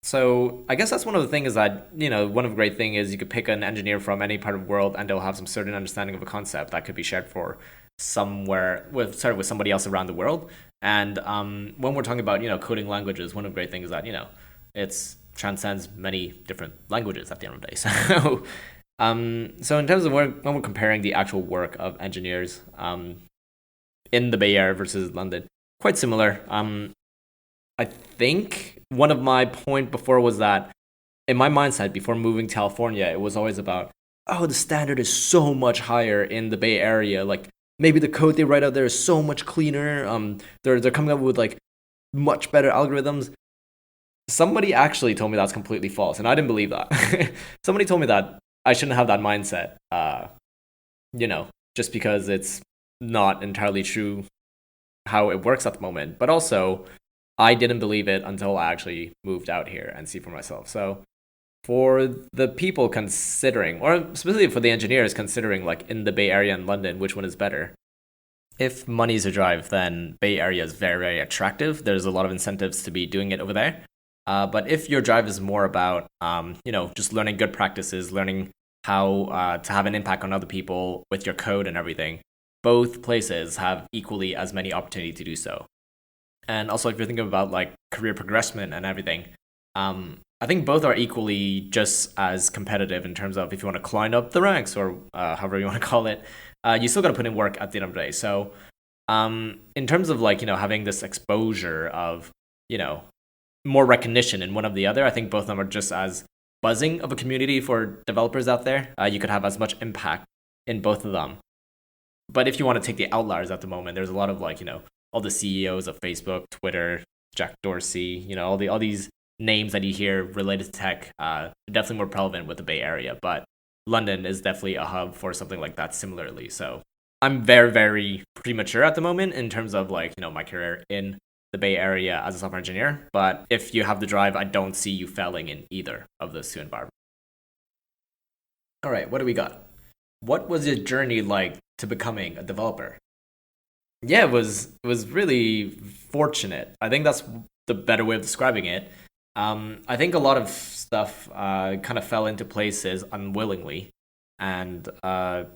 So I guess that's one of the things that, one of the great thing is you could pick an engineer from any part of the world and they'll have some certain understanding of a concept that could be shared for with somebody else around the world. And when we're talking about, coding languages, one of the great things is that, it's transcends many different languages at the end of the day. So in terms of when we're comparing the actual work of engineers in the Bay Area versus London, quite similar. I think one of my point before was that in my mindset before moving to California, it was always about, oh, the standard is so much higher in the Bay Area. Like maybe the code they write out there is so much cleaner. They're coming up with like much better algorithms. Somebody actually told me that's completely false, and I didn't believe that. Somebody told me that I shouldn't have that mindset. Just because it's not entirely true how it works at the moment, but also I didn't believe it until I actually moved out here and see for myself. So for the people considering, or specifically for the engineers considering, like in the Bay Area and London, which one is better? If money is a drive, then Bay Area is very, very attractive. There's a lot of incentives to be doing it over there. But if your drive is more about, just learning good practices, learning how to have an impact on other people with your code and everything, both places have equally as many opportunity to do so. And also, if you're thinking about like career progression and everything, I think both are equally just as competitive in terms of if you want to climb up the ranks or however you want to call it, you still got to put in work at the end of the day. So, in terms of like having this exposure of more recognition in one of the other, I think both of them are just as buzzing of a community for developers out there. You could have as much impact in both of them. But if you want to take the outliers at the moment, there's a lot of like all the CEOs of Facebook, Twitter, Jack Dorsey, all these names that you hear related to tech, definitely more prevalent with the Bay Area. But London is definitely a hub for something like that similarly. So I'm very, very premature at the moment in terms of like, my career in the Bay Area as a software engineer. But if you have the drive, I don't see you failing in either of those two environments. All right, what do we got? What was your journey like to becoming a developer? Yeah, it was really fortunate. I think that's the better way of describing it. I think a lot of stuff kind of fell into places unwillingly, and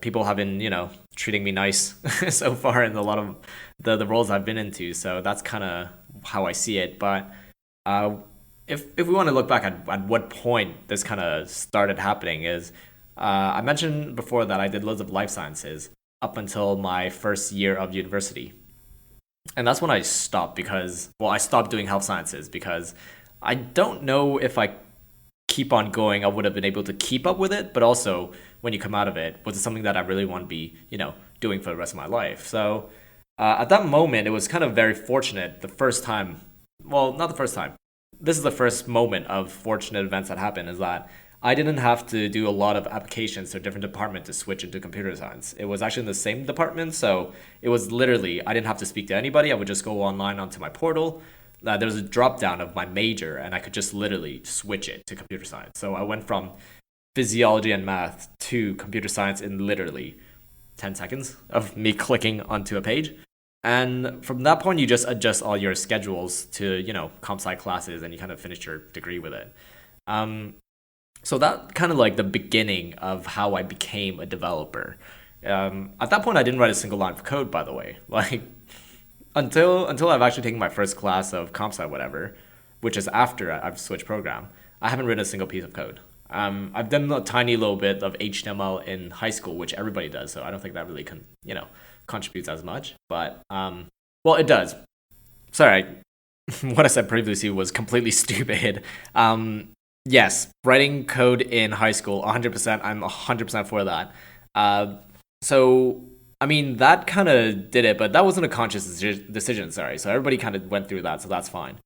people have been treating me nice so far in a lot of the roles I've been into. So that's kind of how I see it. But uh, if we want to look back at what point this kind of started happening is I mentioned before that I did loads of life sciences up until my first year of university. And that's when I stopped because, well, I stopped doing health sciences because I don't know if I keep on going, I would have been able to keep up with it. But also, when you come out of it, was it something that I really want to be, doing for the rest of my life? So at that moment, it was kind of very fortunate. The first time, well, not the first time. This is the first moment of fortunate events that happened. Is that I didn't have to do a lot of applications to a different department to switch into computer science. It was actually in the same department, so it was literally I didn't have to speak to anybody. I would just go online onto my portal. There was a drop down of my major, and I could just literally switch it to computer science. So I went from physiology and math to computer science in literally 10 seconds of me clicking onto a page. And from that point, you just adjust all your schedules to, comp sci classes, and you kind of finish your degree with it. Um, so that kind of like the beginning of how I became a developer. At that point, I didn't write a single line of code, by the way. Like until I've actually taken my first class of comp sci whatever, which is after I've switched program, I haven't written a single piece of code. I've done a tiny little bit of HTML in high school, which everybody does, so I don't think that really contributes as much. But well, it does. Sorry, what I said previously was completely stupid. Yes, writing code in high school, 100%. I'm 100% for that. So I mean, that kind of did it, but that wasn't a conscious decision. Sorry, so everybody kind of went through that, so that's fine.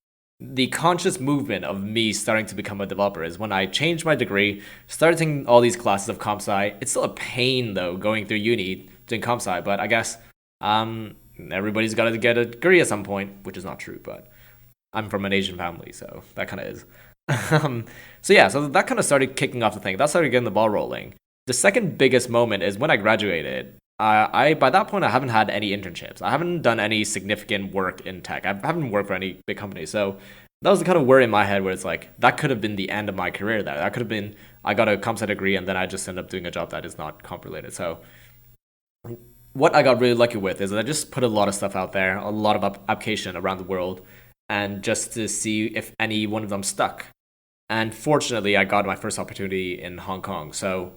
The conscious movement of me starting to become a developer is when I changed my degree, started taking all these classes of comp sci. It's still a pain though going through uni doing comp sci, but I guess everybody's got to get a degree at some point, which is not true, but I'm from an Asian family, so that kind of is. So yeah, so that kind of started kicking off the thing. That started getting the ball rolling. The second biggest moment is when I graduated. I by that point I haven't had any internships. I haven't done any significant work in tech. I haven't worked for any big company. So that was the kind of worry in my head where it's like that could have been the end of my career. That could have been I got a comp sci degree and then I just ended up doing a job that is not comp related. So what I got really lucky with is I just put a lot of stuff out there, a lot of application around the world, and just to see if any one of them stuck. And fortunately, I got my first opportunity in Hong Kong. So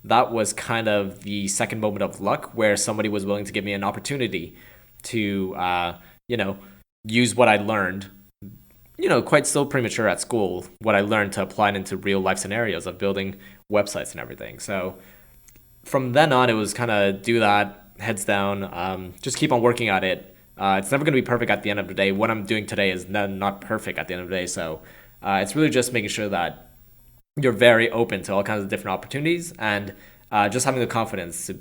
that was kind of the second moment of luck where somebody was willing to give me an opportunity to, use what I learned, quite still premature at school, what I learned to apply it into real life scenarios of building websites and everything. So from then on, it was kind of do that, heads down, just keep on working at it. It's never going to be perfect at the end of the day. What I'm doing today is not perfect at the end of the day. So it's really just making sure that you're very open to all kinds of different opportunities and just having the confidence to,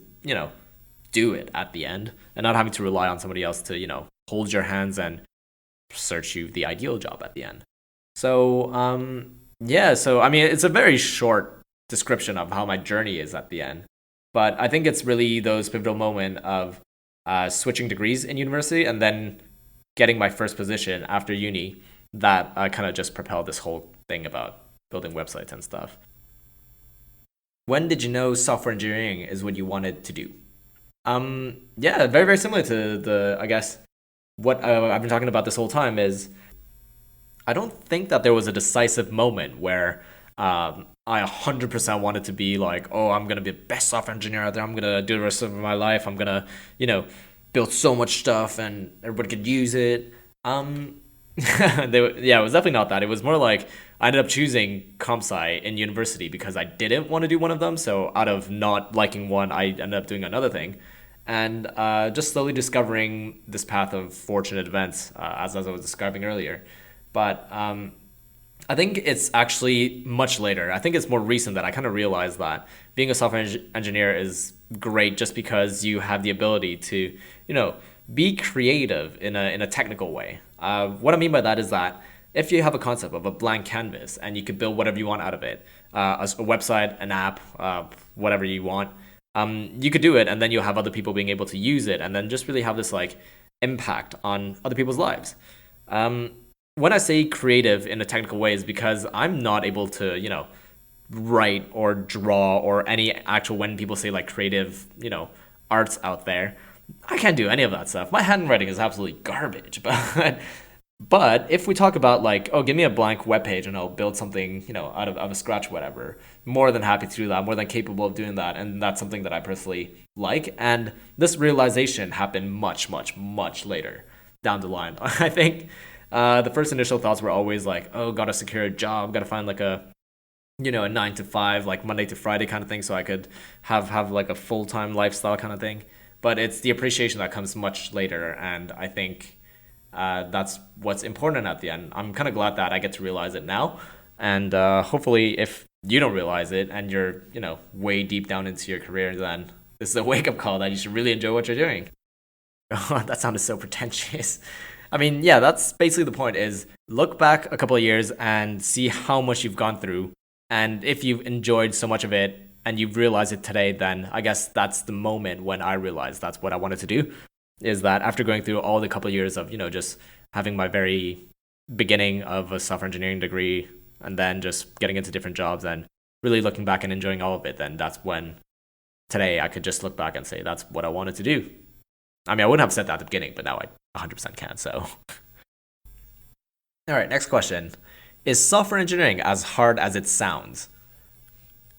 do it at the end and not having to rely on somebody else to, hold your hands and search you the ideal job at the end. So, so I mean, it's a very short description of how my journey is at the end. But I think it's really those pivotal moment of switching degrees in university and then getting my first position after uni that kind of just propelled this whole thing about building websites and stuff. When did you know software engineering is what you wanted to do? Yeah, very, very similar to I guess, what I've been talking about this whole time is I don't think that there was a decisive moment where I 100% wanted to be like, oh, I'm going to be the best software engineer out there. I'm going to do the rest of my life. I'm going to, build so much stuff and everybody could use it. Yeah, it was definitely not that. It was more like I ended up choosing comp sci in university because I didn't want to do one of them. So out of not liking one, I ended up doing another thing. And just slowly discovering this path of fortunate events, as I was describing earlier. But I think it's actually much later. I think it's more recent that I kind of realized that being a software engineer is great just because you have the ability to, be creative in a technical way. What I mean by that is that if you have a concept of a blank canvas and you could build whatever you want out of it, a website, an app, whatever you want, you could do it, and then you'll have other people being able to use it, and then just really have this like impact on other people's lives. When I say creative in a technical way is because I'm not able to, write or draw or any actual, when people say like creative, arts out there, I can't do any of that stuff. My handwriting is absolutely garbage. But if we talk about like, oh, give me a blank web page and I'll build something, out of a scratch, whatever, more than happy to do that, more than capable of doing that. And that's something that I personally like. And this realization happened much, much, much later down the line. I think the first initial thoughts were always like, oh, gotta secure a job, gotta find like a 9 to 5, like Monday to Friday kind of thing, so I could have like a full-time lifestyle kind of thing. But it's the appreciation that comes much later, and I think that's what's important at the end. I'm kind of glad that I get to realize it now, and hopefully if you don't realize it and you're way deep down into your career, then this is a wake-up call that you should really enjoy what you're doing. That sounded so pretentious. I mean, yeah, that's basically the point, is look back a couple of years and see how much you've gone through. And if you've enjoyed so much of it and you've realized it today, then I guess that's the moment when I realized that's what I wanted to do, is that after going through all the couple of years of, just having my very beginning of a software engineering degree and then just getting into different jobs and really looking back and enjoying all of it, then that's when today I could just look back and say that's what I wanted to do. I mean, I wouldn't have said that at the beginning, but now 100% can. So, all right, next question. Is software engineering as hard as it sounds?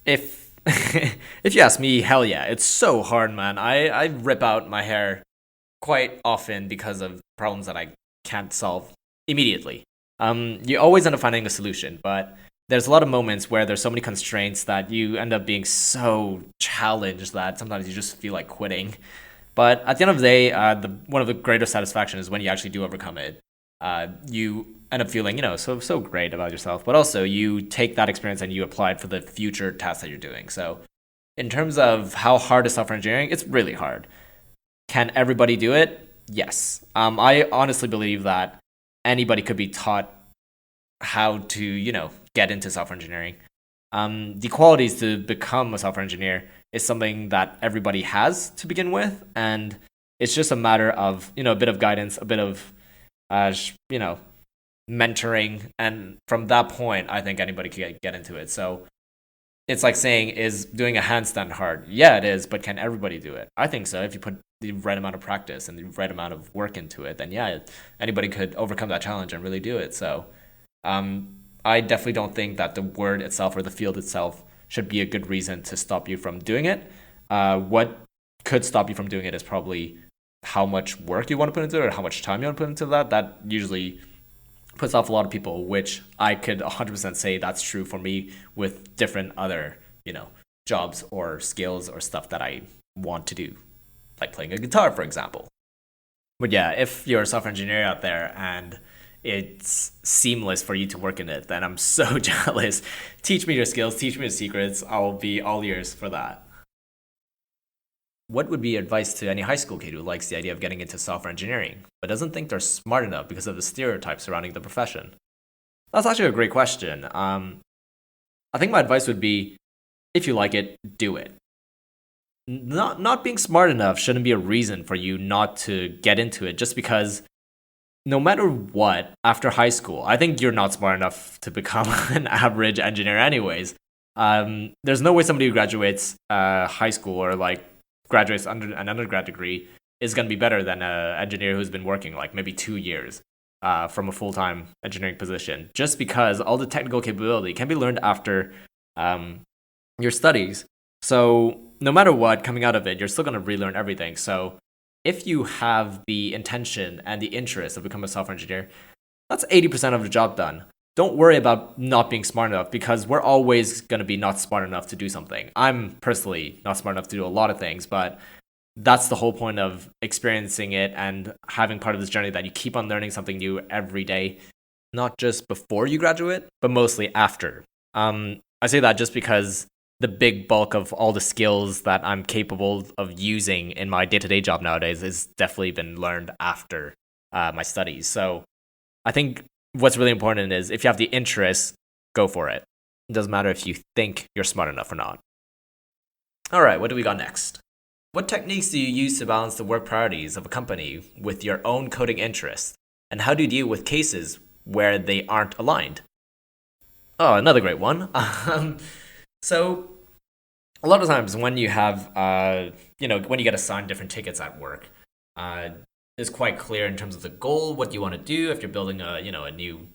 If if you ask me, hell yeah, it's so hard, man. I rip out my hair quite often because of problems that I can't solve immediately. You always end up finding a solution, but there's a lot of moments where there's so many constraints that you end up being so challenged that sometimes you just feel like quitting. But at the end of the day, one of the greatest satisfaction is when you actually do overcome it. You end up feeling, so great about yourself. But also, you take that experience and you apply it for the future tasks that you're doing. So, in terms of how hard is software engineering, it's really hard. Can everybody do it? Yes. I honestly believe that anybody could be taught how to, get into software engineering. The qualities to become a software engineer is something that everybody has to begin with, and it's just a matter of a bit of guidance, a bit of mentoring, and from that point, I think anybody can get into it. So it's like saying, is doing a handstand hard? Yeah, it is, but can everybody do it? I think so. If you put the right amount of practice and the right amount of work into it, then yeah, anybody could overcome that challenge and really do it. So I definitely don't think that the word itself or the field itself should be a good reason to stop you from doing it. What could stop you from doing it is probably how much work you want to put into it or how much time you want to put into that. That usually puts off a lot of people, which I could 100% say that's true for me with different other, jobs or skills or stuff that I want to do, like playing a guitar, for example. But yeah, if you're a software engineer out there and it's seamless for you to work in it, then I'm so jealous. Teach me your skills, teach me your secrets. I'll be all ears for that. What would be advice to any high school kid who likes the idea of getting into software engineering, but doesn't think they're smart enough because of the stereotypes surrounding the profession? That's actually a great question. I think my advice would be, if you like it, do it. Not being smart enough shouldn't be a reason for you not to get into it, just because no matter what, after high school, I think you're not smart enough to become an average engineer anyways. There's no way somebody who graduates high school or graduates under an undergrad degree is going to be better than an engineer who's been working like maybe 2 years from a full-time engineering position, just because all the technical capability can be learned after your studies. So no matter what, coming out of it, you're still going to relearn everything. So if you have the intention and the interest of becoming a software engineer, that's 80% of the job done. Don't worry about not being smart enough, because we're always going to be not smart enough to do something. I'm personally not smart enough to do a lot of things, but that's the whole point of experiencing it and having part of this journey, that you keep on learning something new every day, not just before you graduate, but mostly after. I say that just because the big bulk of all the skills that I'm capable of using in my day-to-day job nowadays has definitely been learned after my studies. So I think what's really important is, if you have the interest, go for it. It doesn't matter if you think you're smart enough or not. All right, what do we got next? What techniques do you use to balance the work priorities of a company with your own coding interests? And how do you deal with cases where they aren't aligned? Oh, another great one. So a lot of times when you have, when you get assigned different tickets at work, it's quite clear in terms of the goal, what you want to do. If you're building a new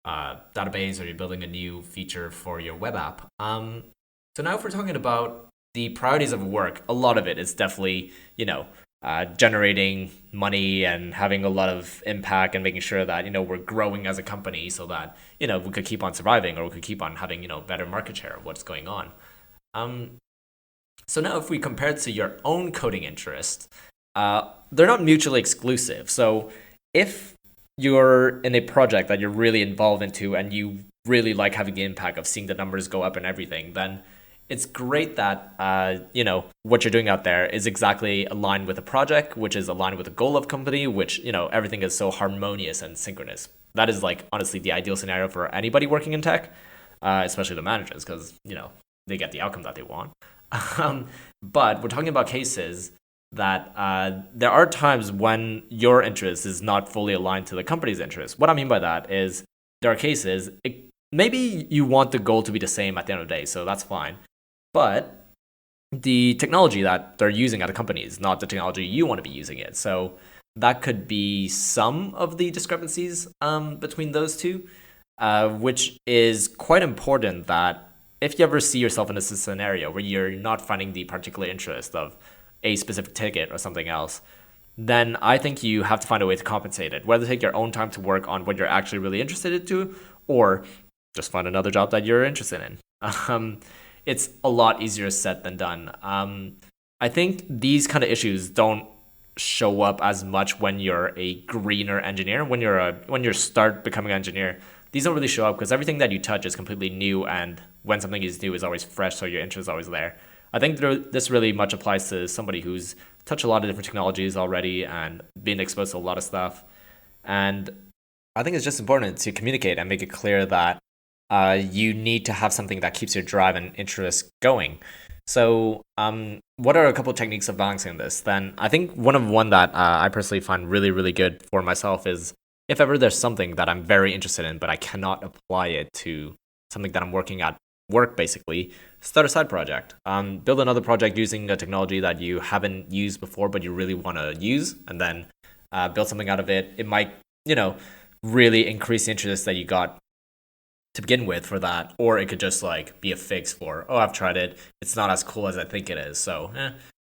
database, or you're building a new feature for your web app. So now if we're talking about the priorities of work, a lot of it is definitely, generating money and having a lot of impact and making sure that, we're growing as a company, so that, we could keep on surviving, or we could keep on having, better market share of what's going on. So now if we compare it to your own coding interest, they're not mutually exclusive. So if you're in a project that you're really involved into and you really like having the impact of seeing the numbers go up and everything, then it's great that what you're doing out there is exactly aligned with the project, which is aligned with the goal of the company, which everything is so harmonious and synchronous. That is honestly the ideal scenario for anybody working in tech, especially the managers, because they get the outcome that they want. But we're talking about cases that there are times when your interest is not fully aligned to the company's interest. What I mean by that is, there are cases, maybe you want the goal to be the same at the end of the day, so that's fine. But the technology that they're using at a company is not the technology you want to be using it. So that could be some of the discrepancies between those two, which is quite important that if you ever see yourself in a scenario where you're not finding the particular interest of a specific ticket or something else, then I think you have to find a way to compensate it, whether take your own time to work on what you're actually really interested into, or just find another job that you're interested in. Um, it's a lot easier said than done. I think these kind of issues don't show up as much when you're a greener engineer. When you start becoming an engineer, these don't really show up because everything that you touch is completely new, and when something is new, is always fresh, so your interest is always there. I think this really much applies to somebody who's touched a lot of different technologies already and been exposed to a lot of stuff. And I think it's just important to communicate and make it clear that you need to have something that keeps your drive and interest going. So, what are a couple of techniques of balancing this? Then I think one that I personally find really really good for myself is if ever there's something that I'm very interested in, but I cannot apply it to something that I'm working at work, basically, start a side project. Build another project using a technology that you haven't used before, but you really want to use, and then build something out of it. It might, you know, really increase the interest that you got to begin with for that, or it could just like be a fix for, oh, I've tried it, it's not as cool as I think it is, so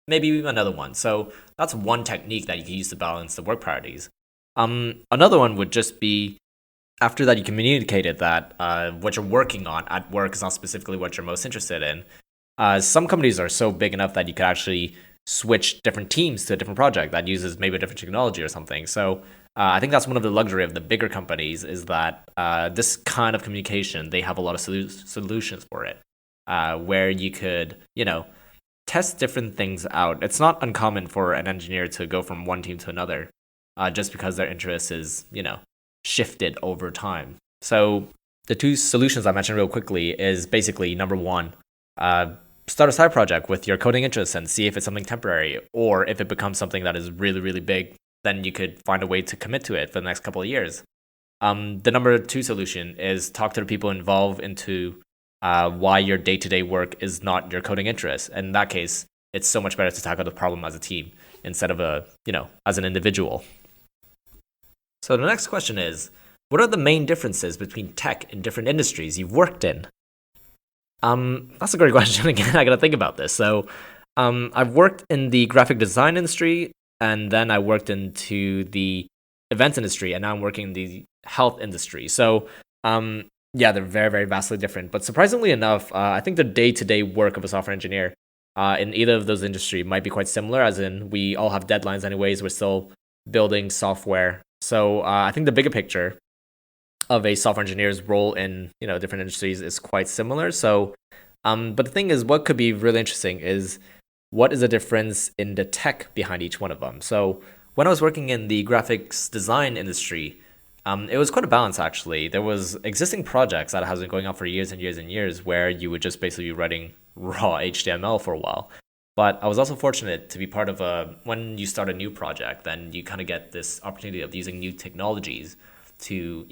maybe another one. So that's one technique that you can use to balance the work priorities. Another one would just be after that you communicated that what you're working on at work is not specifically what you're most interested in. Some companies are so big enough that you could actually switch different teams to a different project that uses maybe a different technology or something. So I think that's one of the luxury of the bigger companies is that this kind of communication, they have a lot of solutions for it, where you could, test different things out. It's not uncommon for an engineer to go from one team to another, just because their interest is, shifted over time. So the two solutions I mentioned real quickly is basically number one, start a side project with your coding interests and see if it's something temporary, or if it becomes something that is really, really big, then you could find a way to commit to it for the next couple of years. The number two solution is talk to the people involved into why your day-to-day work is not your coding interest. And in that case, it's so much better to tackle the problem as a team instead of as an individual. So the next question is, what are the main differences between tech in different industries you've worked in? That's a great question. Again, I gotta think about this. So, I've worked in the graphic design industry, and then I worked into the events industry, and now I'm working in the health industry. So, yeah, they're very, very vastly different. But surprisingly enough, I think the day-to-day work of a software engineer in either of those industries might be quite similar. As in, we all have deadlines, anyways. We're still building software. So, I think the bigger picture of a software engineer's role in different industries is quite similar. So, but the thing is, what could be really interesting is what is the difference in the tech behind each one of them. So, when I was working in the graphics design industry, it was quite a balance actually. There was existing projects that has been going on for years and years and years, where you would just basically be writing raw HTML for a while. But I was also fortunate to be part of when you start a new project, then you kind of get this opportunity of using new technologies to,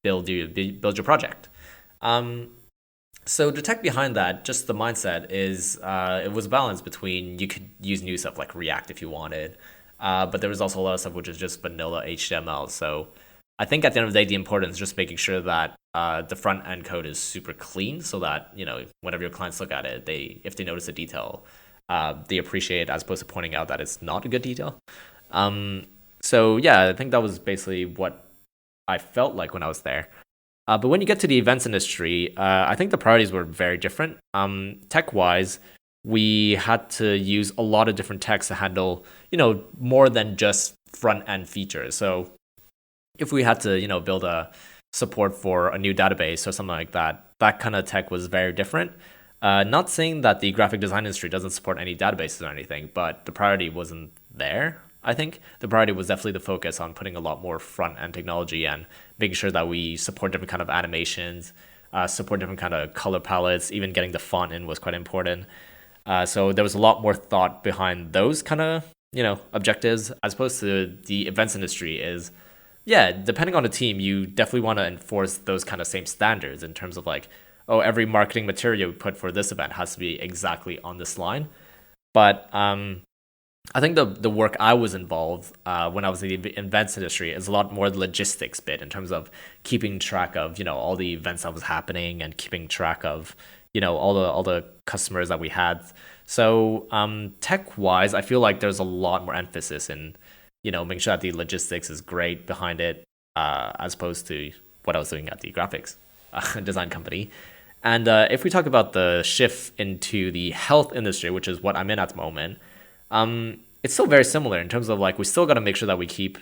build your project. So the tech behind that, just the mindset is, it was a balance between you could use new stuff like React if you wanted, but there was also a lot of stuff which is just vanilla HTML. So I think at the end of the day, the importance is just making sure that the front end code is super clean, so that whenever your clients look at it, if they notice a detail, they appreciate it as opposed to pointing out that it's not a good detail. So yeah, I think that was basically what I felt like when I was there. But when you get to the events industry, I think the priorities were very different. Tech-wise, we had to use a lot of different techs to handle, more than just front-end features. So if we had to, build a support for a new database or something like that, that kind of tech was very different. Not saying that the graphic design industry doesn't support any databases or anything, but the priority wasn't there. I think the priority was definitely the focus on putting a lot more front-end technology and making sure that we support different kind of animations, support different kind of color palettes. Even getting the font in was quite important. So there was a lot more thought behind those kind of objectives, as opposed to the events industry. Is yeah, depending on the team, you definitely want to enforce those kind of same standards in terms of like, oh, every marketing material we put for this event has to be exactly on this line. But I think the work I was involved when I was in the events industry is a lot more the logistics bit in terms of keeping track of all the events that was happening and keeping track of all the customers that we had. So tech wise, I feel like there's a lot more emphasis in making sure that the logistics is great behind it, as opposed to what I was doing at the graphics design company. And if we talk about the shift into the health industry, which is what I'm in at the moment, it's still very similar in terms of like we still got to make sure that we keep,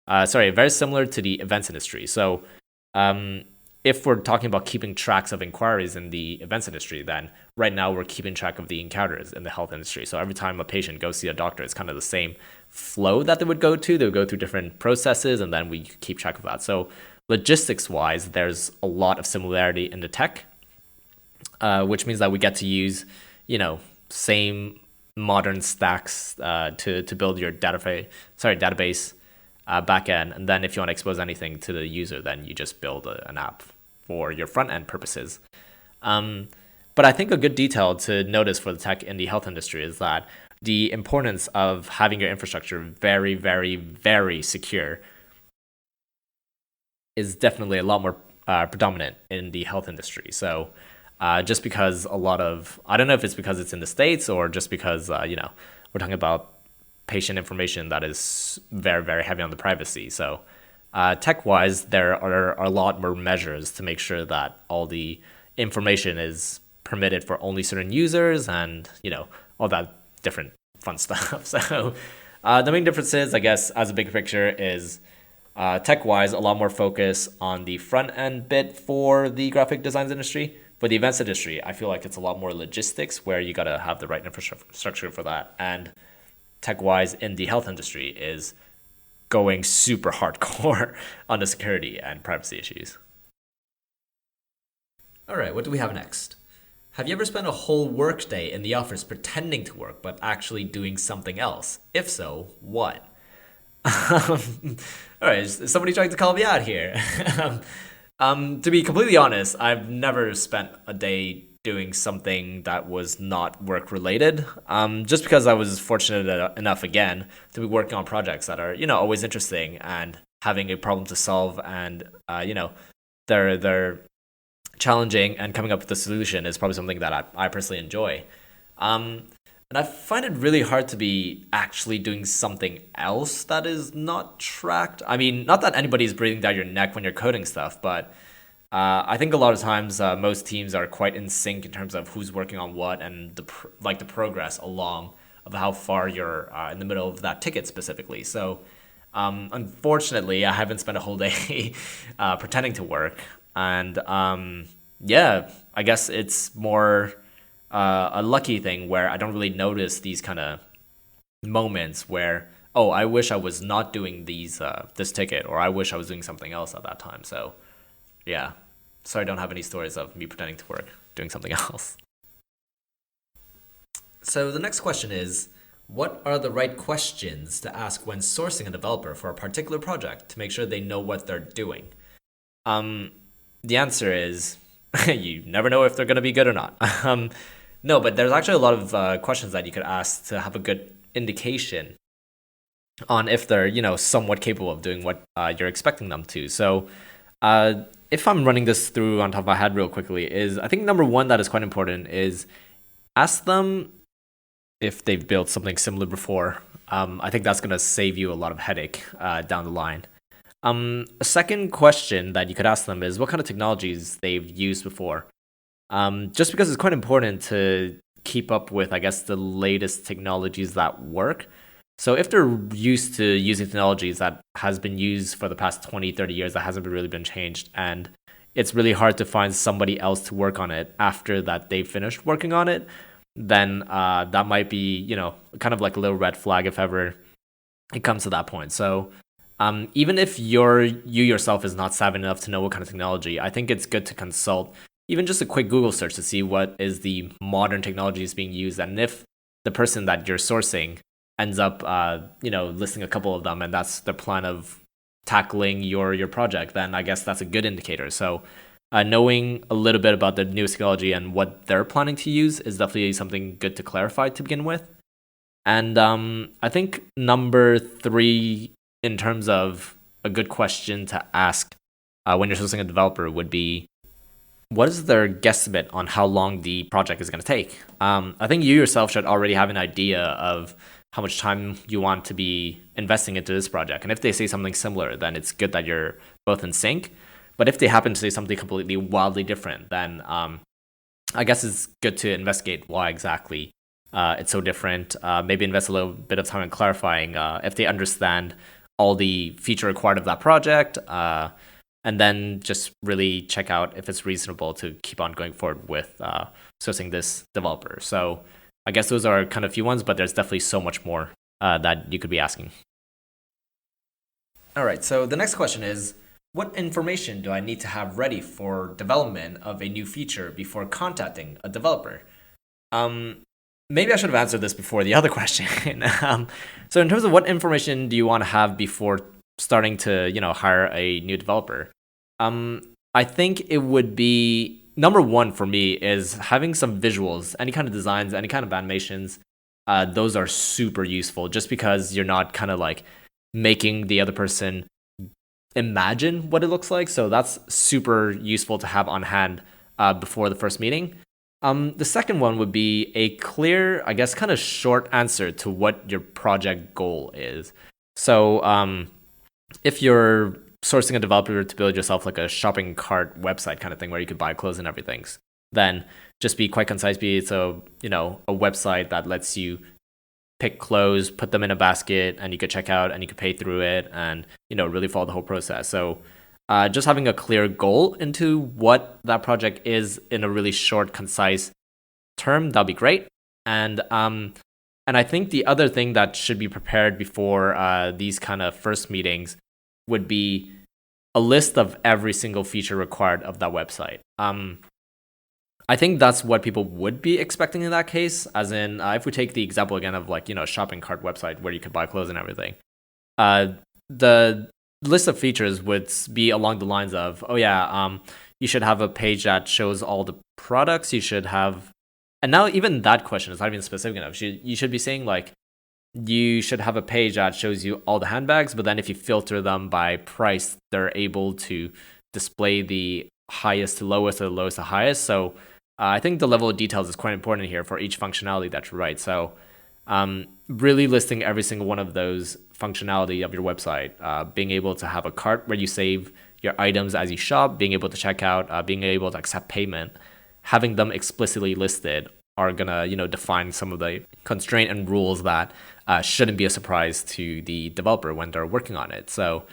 very similar to the events industry. So if we're talking about keeping tracks of inquiries in the events industry, then right now we're keeping track of the encounters in the health industry. So every time a patient goes see a doctor, it's kind of the same flow that they would go to. They would go through different processes, and then we keep track of that. So logistics wise, there's a lot of similarity in the tech, which means that we get to use, same modern stacks to build your database backend, and then if you want to expose anything to the user, then you just build an app for your front end purposes. But I think a good detail to notice for the tech in the health industry is that the importance of having your infrastructure very, very, very secure is definitely a lot more predominant in the health industry. So just because I don't know if it's because it's in the States or just because, we're talking about patient information that is very, very heavy on the privacy. So tech-wise, there are a lot more measures to make sure that all the information is permitted for only certain users and, all that different fun stuff. So the main difference is, I guess, as a big picture is tech-wise, a lot more focus on the front-end bit for the graphic designs industry. For the events industry, I feel like it's a lot more logistics where you got to have the right infrastructure for that. And tech-wise in the health industry is going super hardcore on the security and privacy issues. All right, what do we have next? Have you ever spent a whole workday in the office pretending to work but actually doing something else? If so, what? All right, is somebody trying to call me out here? To be completely honest, I've never spent a day doing something that was not work related. Just because I was fortunate enough again to be working on projects that are always interesting and having a problem to solve, and they're challenging, and coming up with a solution is probably something that I personally enjoy. And I find it really hard to be actually doing something else that is not tracked. I mean, not that anybody's breathing down your neck when you're coding stuff, but I think a lot of times most teams are quite in sync in terms of who's working on what and the progress along of how far you're in the middle of that ticket specifically. So unfortunately, I haven't spent a whole day pretending to work, and yeah, I guess it's more a lucky thing where I don't really notice these kind of moments where, oh, I wish I was not doing this ticket, or I wish I was doing something else at that time. So yeah, so I don't have any stories of me pretending to work doing something else. So the next question is, what are the right questions to ask when sourcing a developer for a particular project to make sure they know what they're doing? The answer is you never know if they're going to be good or not. No, but there's actually a lot of questions that you could ask to have a good indication on if they're, somewhat capable of doing what you're expecting them to. So if I'm running this through on top of my head real quickly, is I think number one that is quite important is ask them if they've built something similar before. I think that's going to save you a lot of headache down the line. A second question that you could ask them is what kind of technologies they've used before. Just because it's quite important to keep up with, I guess, the latest technologies that work. So if they're used to using technologies that has been used for the past 20, 30 years, that hasn't really been changed, and it's really hard to find somebody else to work on it after that they've finished working on it, then that might be, kind of like a little red flag if ever it comes to that point. So even if you yourself is not savvy enough to know what kind of technology, I think it's good to consult even just a quick Google search to see what is the modern technologies being used, and if the person that you're sourcing ends up, listing a couple of them, and that's the plan of tackling your project, then I guess that's a good indicator. So knowing a little bit about the newest technology and what they're planning to use is definitely something good to clarify to begin with. And I think number 3, in terms of a good question to ask when you're sourcing a developer, would be, what is their guesstimate on how long the project is going to take? I think you yourself should already have an idea of how much time you want to be investing into this project. And if they say something similar, then it's good that you're both in sync. But if they happen to say something completely wildly different, then I guess it's good to investigate why exactly it's so different. Maybe invest a little bit of time in clarifying if they understand all the feature required of that project, and then just really check out if it's reasonable to keep on going forward with sourcing this developer. So I guess those are kind of few ones, but there's definitely so much more that you could be asking. All right, so the next question is, what information do I need to have ready for development of a new feature before contacting a developer? Um, Maybe I should have answered this before the other question. So in terms of what information do you want to have before starting to, hire a new developer? I think it would be number one for me is having some visuals, any kind of designs, any kind of animations. Those are super useful just because you're not kind of like making the other person imagine what it looks like. So that's super useful to have on hand before the first meeting. The second one would be a clear, I guess, kind of short answer to what your project goal is. So if you're sourcing a developer to build yourself like a shopping cart website kind of thing where you could buy clothes and everything, then just be quite concise. Be it's a a website that lets you pick clothes, put them in a basket, and you could check out and you could pay through it, and really follow the whole process. So just having a clear goal into what that project is in a really short, concise term, that'll be great. And I think the other thing that should be prepared before these kind of first meetings would be a list of every single feature required of that website. I think that's what people would be expecting in that case. As in, if we take the example again of like a shopping cart website where you could buy clothes and everything, the list of features would be along the lines of, oh yeah, you should have a page that shows all the products. You should have, and now even that question is not even specific enough. You should be saying like, you should have a page that shows you all the handbags, but then if you filter them by price, they're able to display the highest to lowest or the lowest to highest. So I think the level of details is quite important here for each functionality that you write. So really listing every single one of those functionality of your website, being able to have a cart where you save your items as you shop, being able to check out, being able to accept payment, having them explicitly listed are gonna define some of the constraint and rules that shouldn't be a surprise to the developer when they're working on it. So,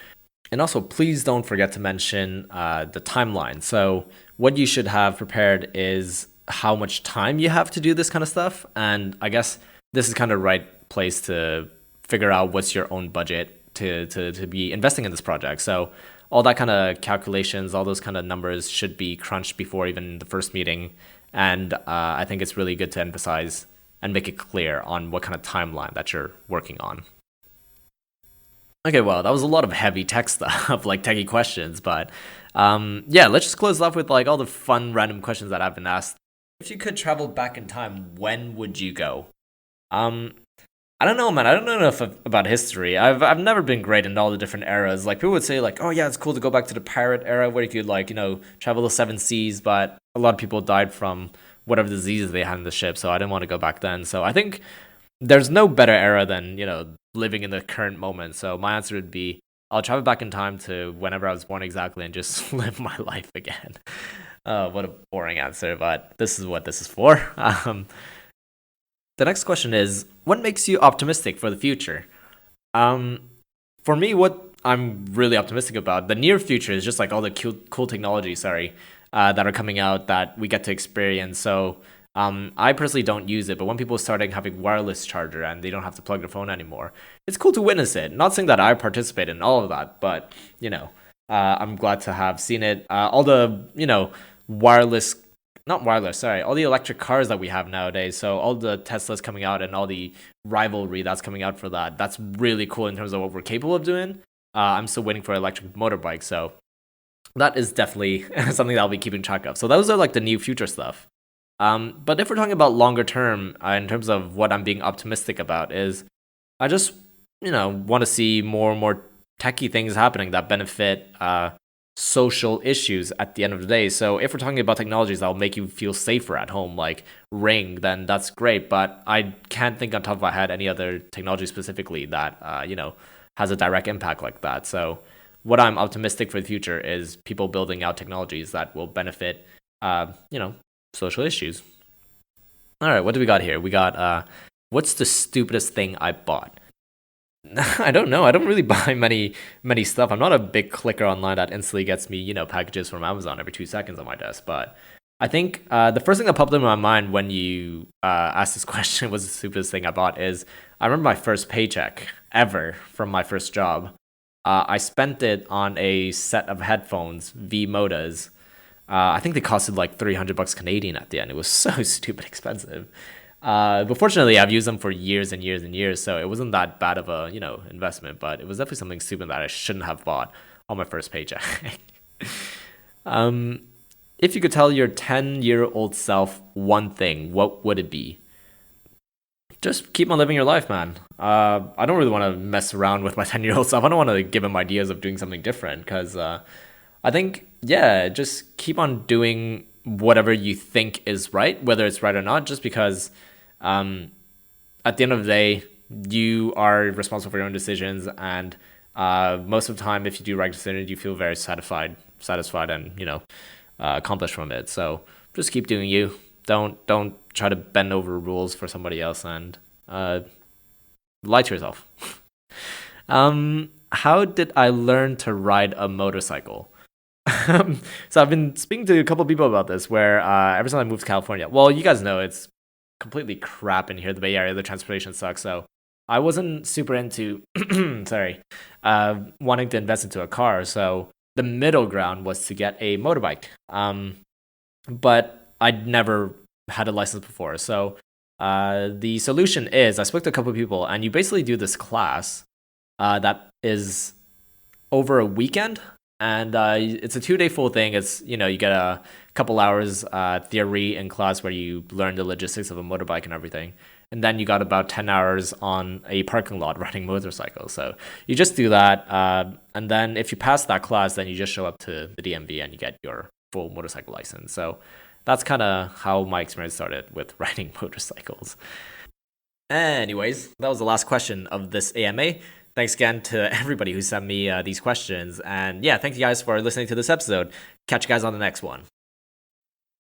and also please don't forget to mention the timeline. So what you should have prepared is how much time you have to do this kind of stuff, and I guess this is kind of the right place to figure out what's your own budget to be investing in this project. So all that kind of calculations, all those kind of numbers should be crunched before even the first meeting. And I think it's really good to emphasize and make it clear on what kind of timeline that you're working on. Okay, well, that was a lot of heavy tech stuff, like techie questions, but yeah, let's just close off with like all the fun random questions that I've been asked. If you could travel back in time, when would you go? Um, I don't know, man. I don't know enough about history. I've never been great in all the different eras. Like people would say, like, oh yeah, it's cool to go back to the pirate era where you could like travel the seven seas, but a lot of people died from whatever diseases they had in the ship, so I didn't want to go back then. So I think there's no better era than living in the current moment. So my answer would be I'll travel back in time to whenever I was born exactly and just live my life again. What a boring answer, but this is what this is for. The next question is, what makes you optimistic for the future? Um, for me, what I'm really optimistic about, the near future is just like all the cool technology, that are coming out that we get to experience. So I personally don't use it, but when people are starting having wireless charger and they don't have to plug their phone anymore, it's cool to witness it. Not saying that I participate in all of that, but I'm glad to have seen it. All the wireless, not wireless, sorry, all the electric cars that we have nowadays. So all the Teslas coming out and all the rivalry that's coming out for that, that's really cool in terms of what we're capable of doing. I'm still waiting for electric motorbikes, so that is definitely something that I'll be keeping track of. So those are like the new future stuff. But if we're talking about longer term, in terms of what I'm being optimistic about, is I just want to see more and more techie things happening that benefit social issues at the end of the day. So if we're talking about technologies that will make you feel safer at home, like Ring, then that's great. But I can't think on top of my head any other technology specifically that has a direct impact like that. So what I'm optimistic for the future is people building out technologies that will benefit social issues. All right, what do we got here? We got what's the stupidest thing I bought? I don't know. I don't really buy many stuff. I'm not a big clicker online that instantly gets me, packages from Amazon every 2 seconds on my desk. But I think the first thing that popped in my mind when you asked this question was the stupidest thing I bought is I remember my first paycheck ever from my first job. I spent it on a set of headphones, V Modas. I think they costed like $300 Canadian at the end. It was so stupid expensive. But fortunately, I've used them for years and years and years, so it wasn't that bad of a investment. But it was definitely something stupid that I shouldn't have bought on my first paycheck. um, if you could tell your 10-year-old self one thing, what would it be? Just keep on living your life, man. I don't really want to mess around with my 10-year-old self. I don't want to give him ideas of doing something different because I think, yeah, just keep on doing whatever you think is right, whether it's right or not, just because at the end of the day, you are responsible for your own decisions. And most of the time, if you do right decisions, you feel very satisfied and, accomplished from it. So just keep doing you. Don't try to bend over rules for somebody else and lie to yourself. How did I learn to ride a motorcycle? So I've been speaking to a couple of people about this where ever since I moved to California, well, you guys know it's completely crap in here, the Bay Area. The transportation sucks. So I wasn't super into, sorry, wanting to invest into a car. So the middle ground was to get a motorbike. But I'd never had a license before. So the solution is I spoke to a couple of people, and you basically do this class that is over a weekend. And it's a 2-day full thing. It's, you get a couple hours theory in class where you learn the logistics of a motorbike and everything. And then you got about 10 hours on a parking lot riding motorcycles. So you just do that. And then if you pass that class, then you just show up to the DMV and you get your full motorcycle license. So that's kind of how my experience started with riding motorcycles. Anyways, that was the last question of this AMA. Thanks again to everybody who sent me these questions. And yeah, thank you guys for listening to this episode. Catch you guys on the next one.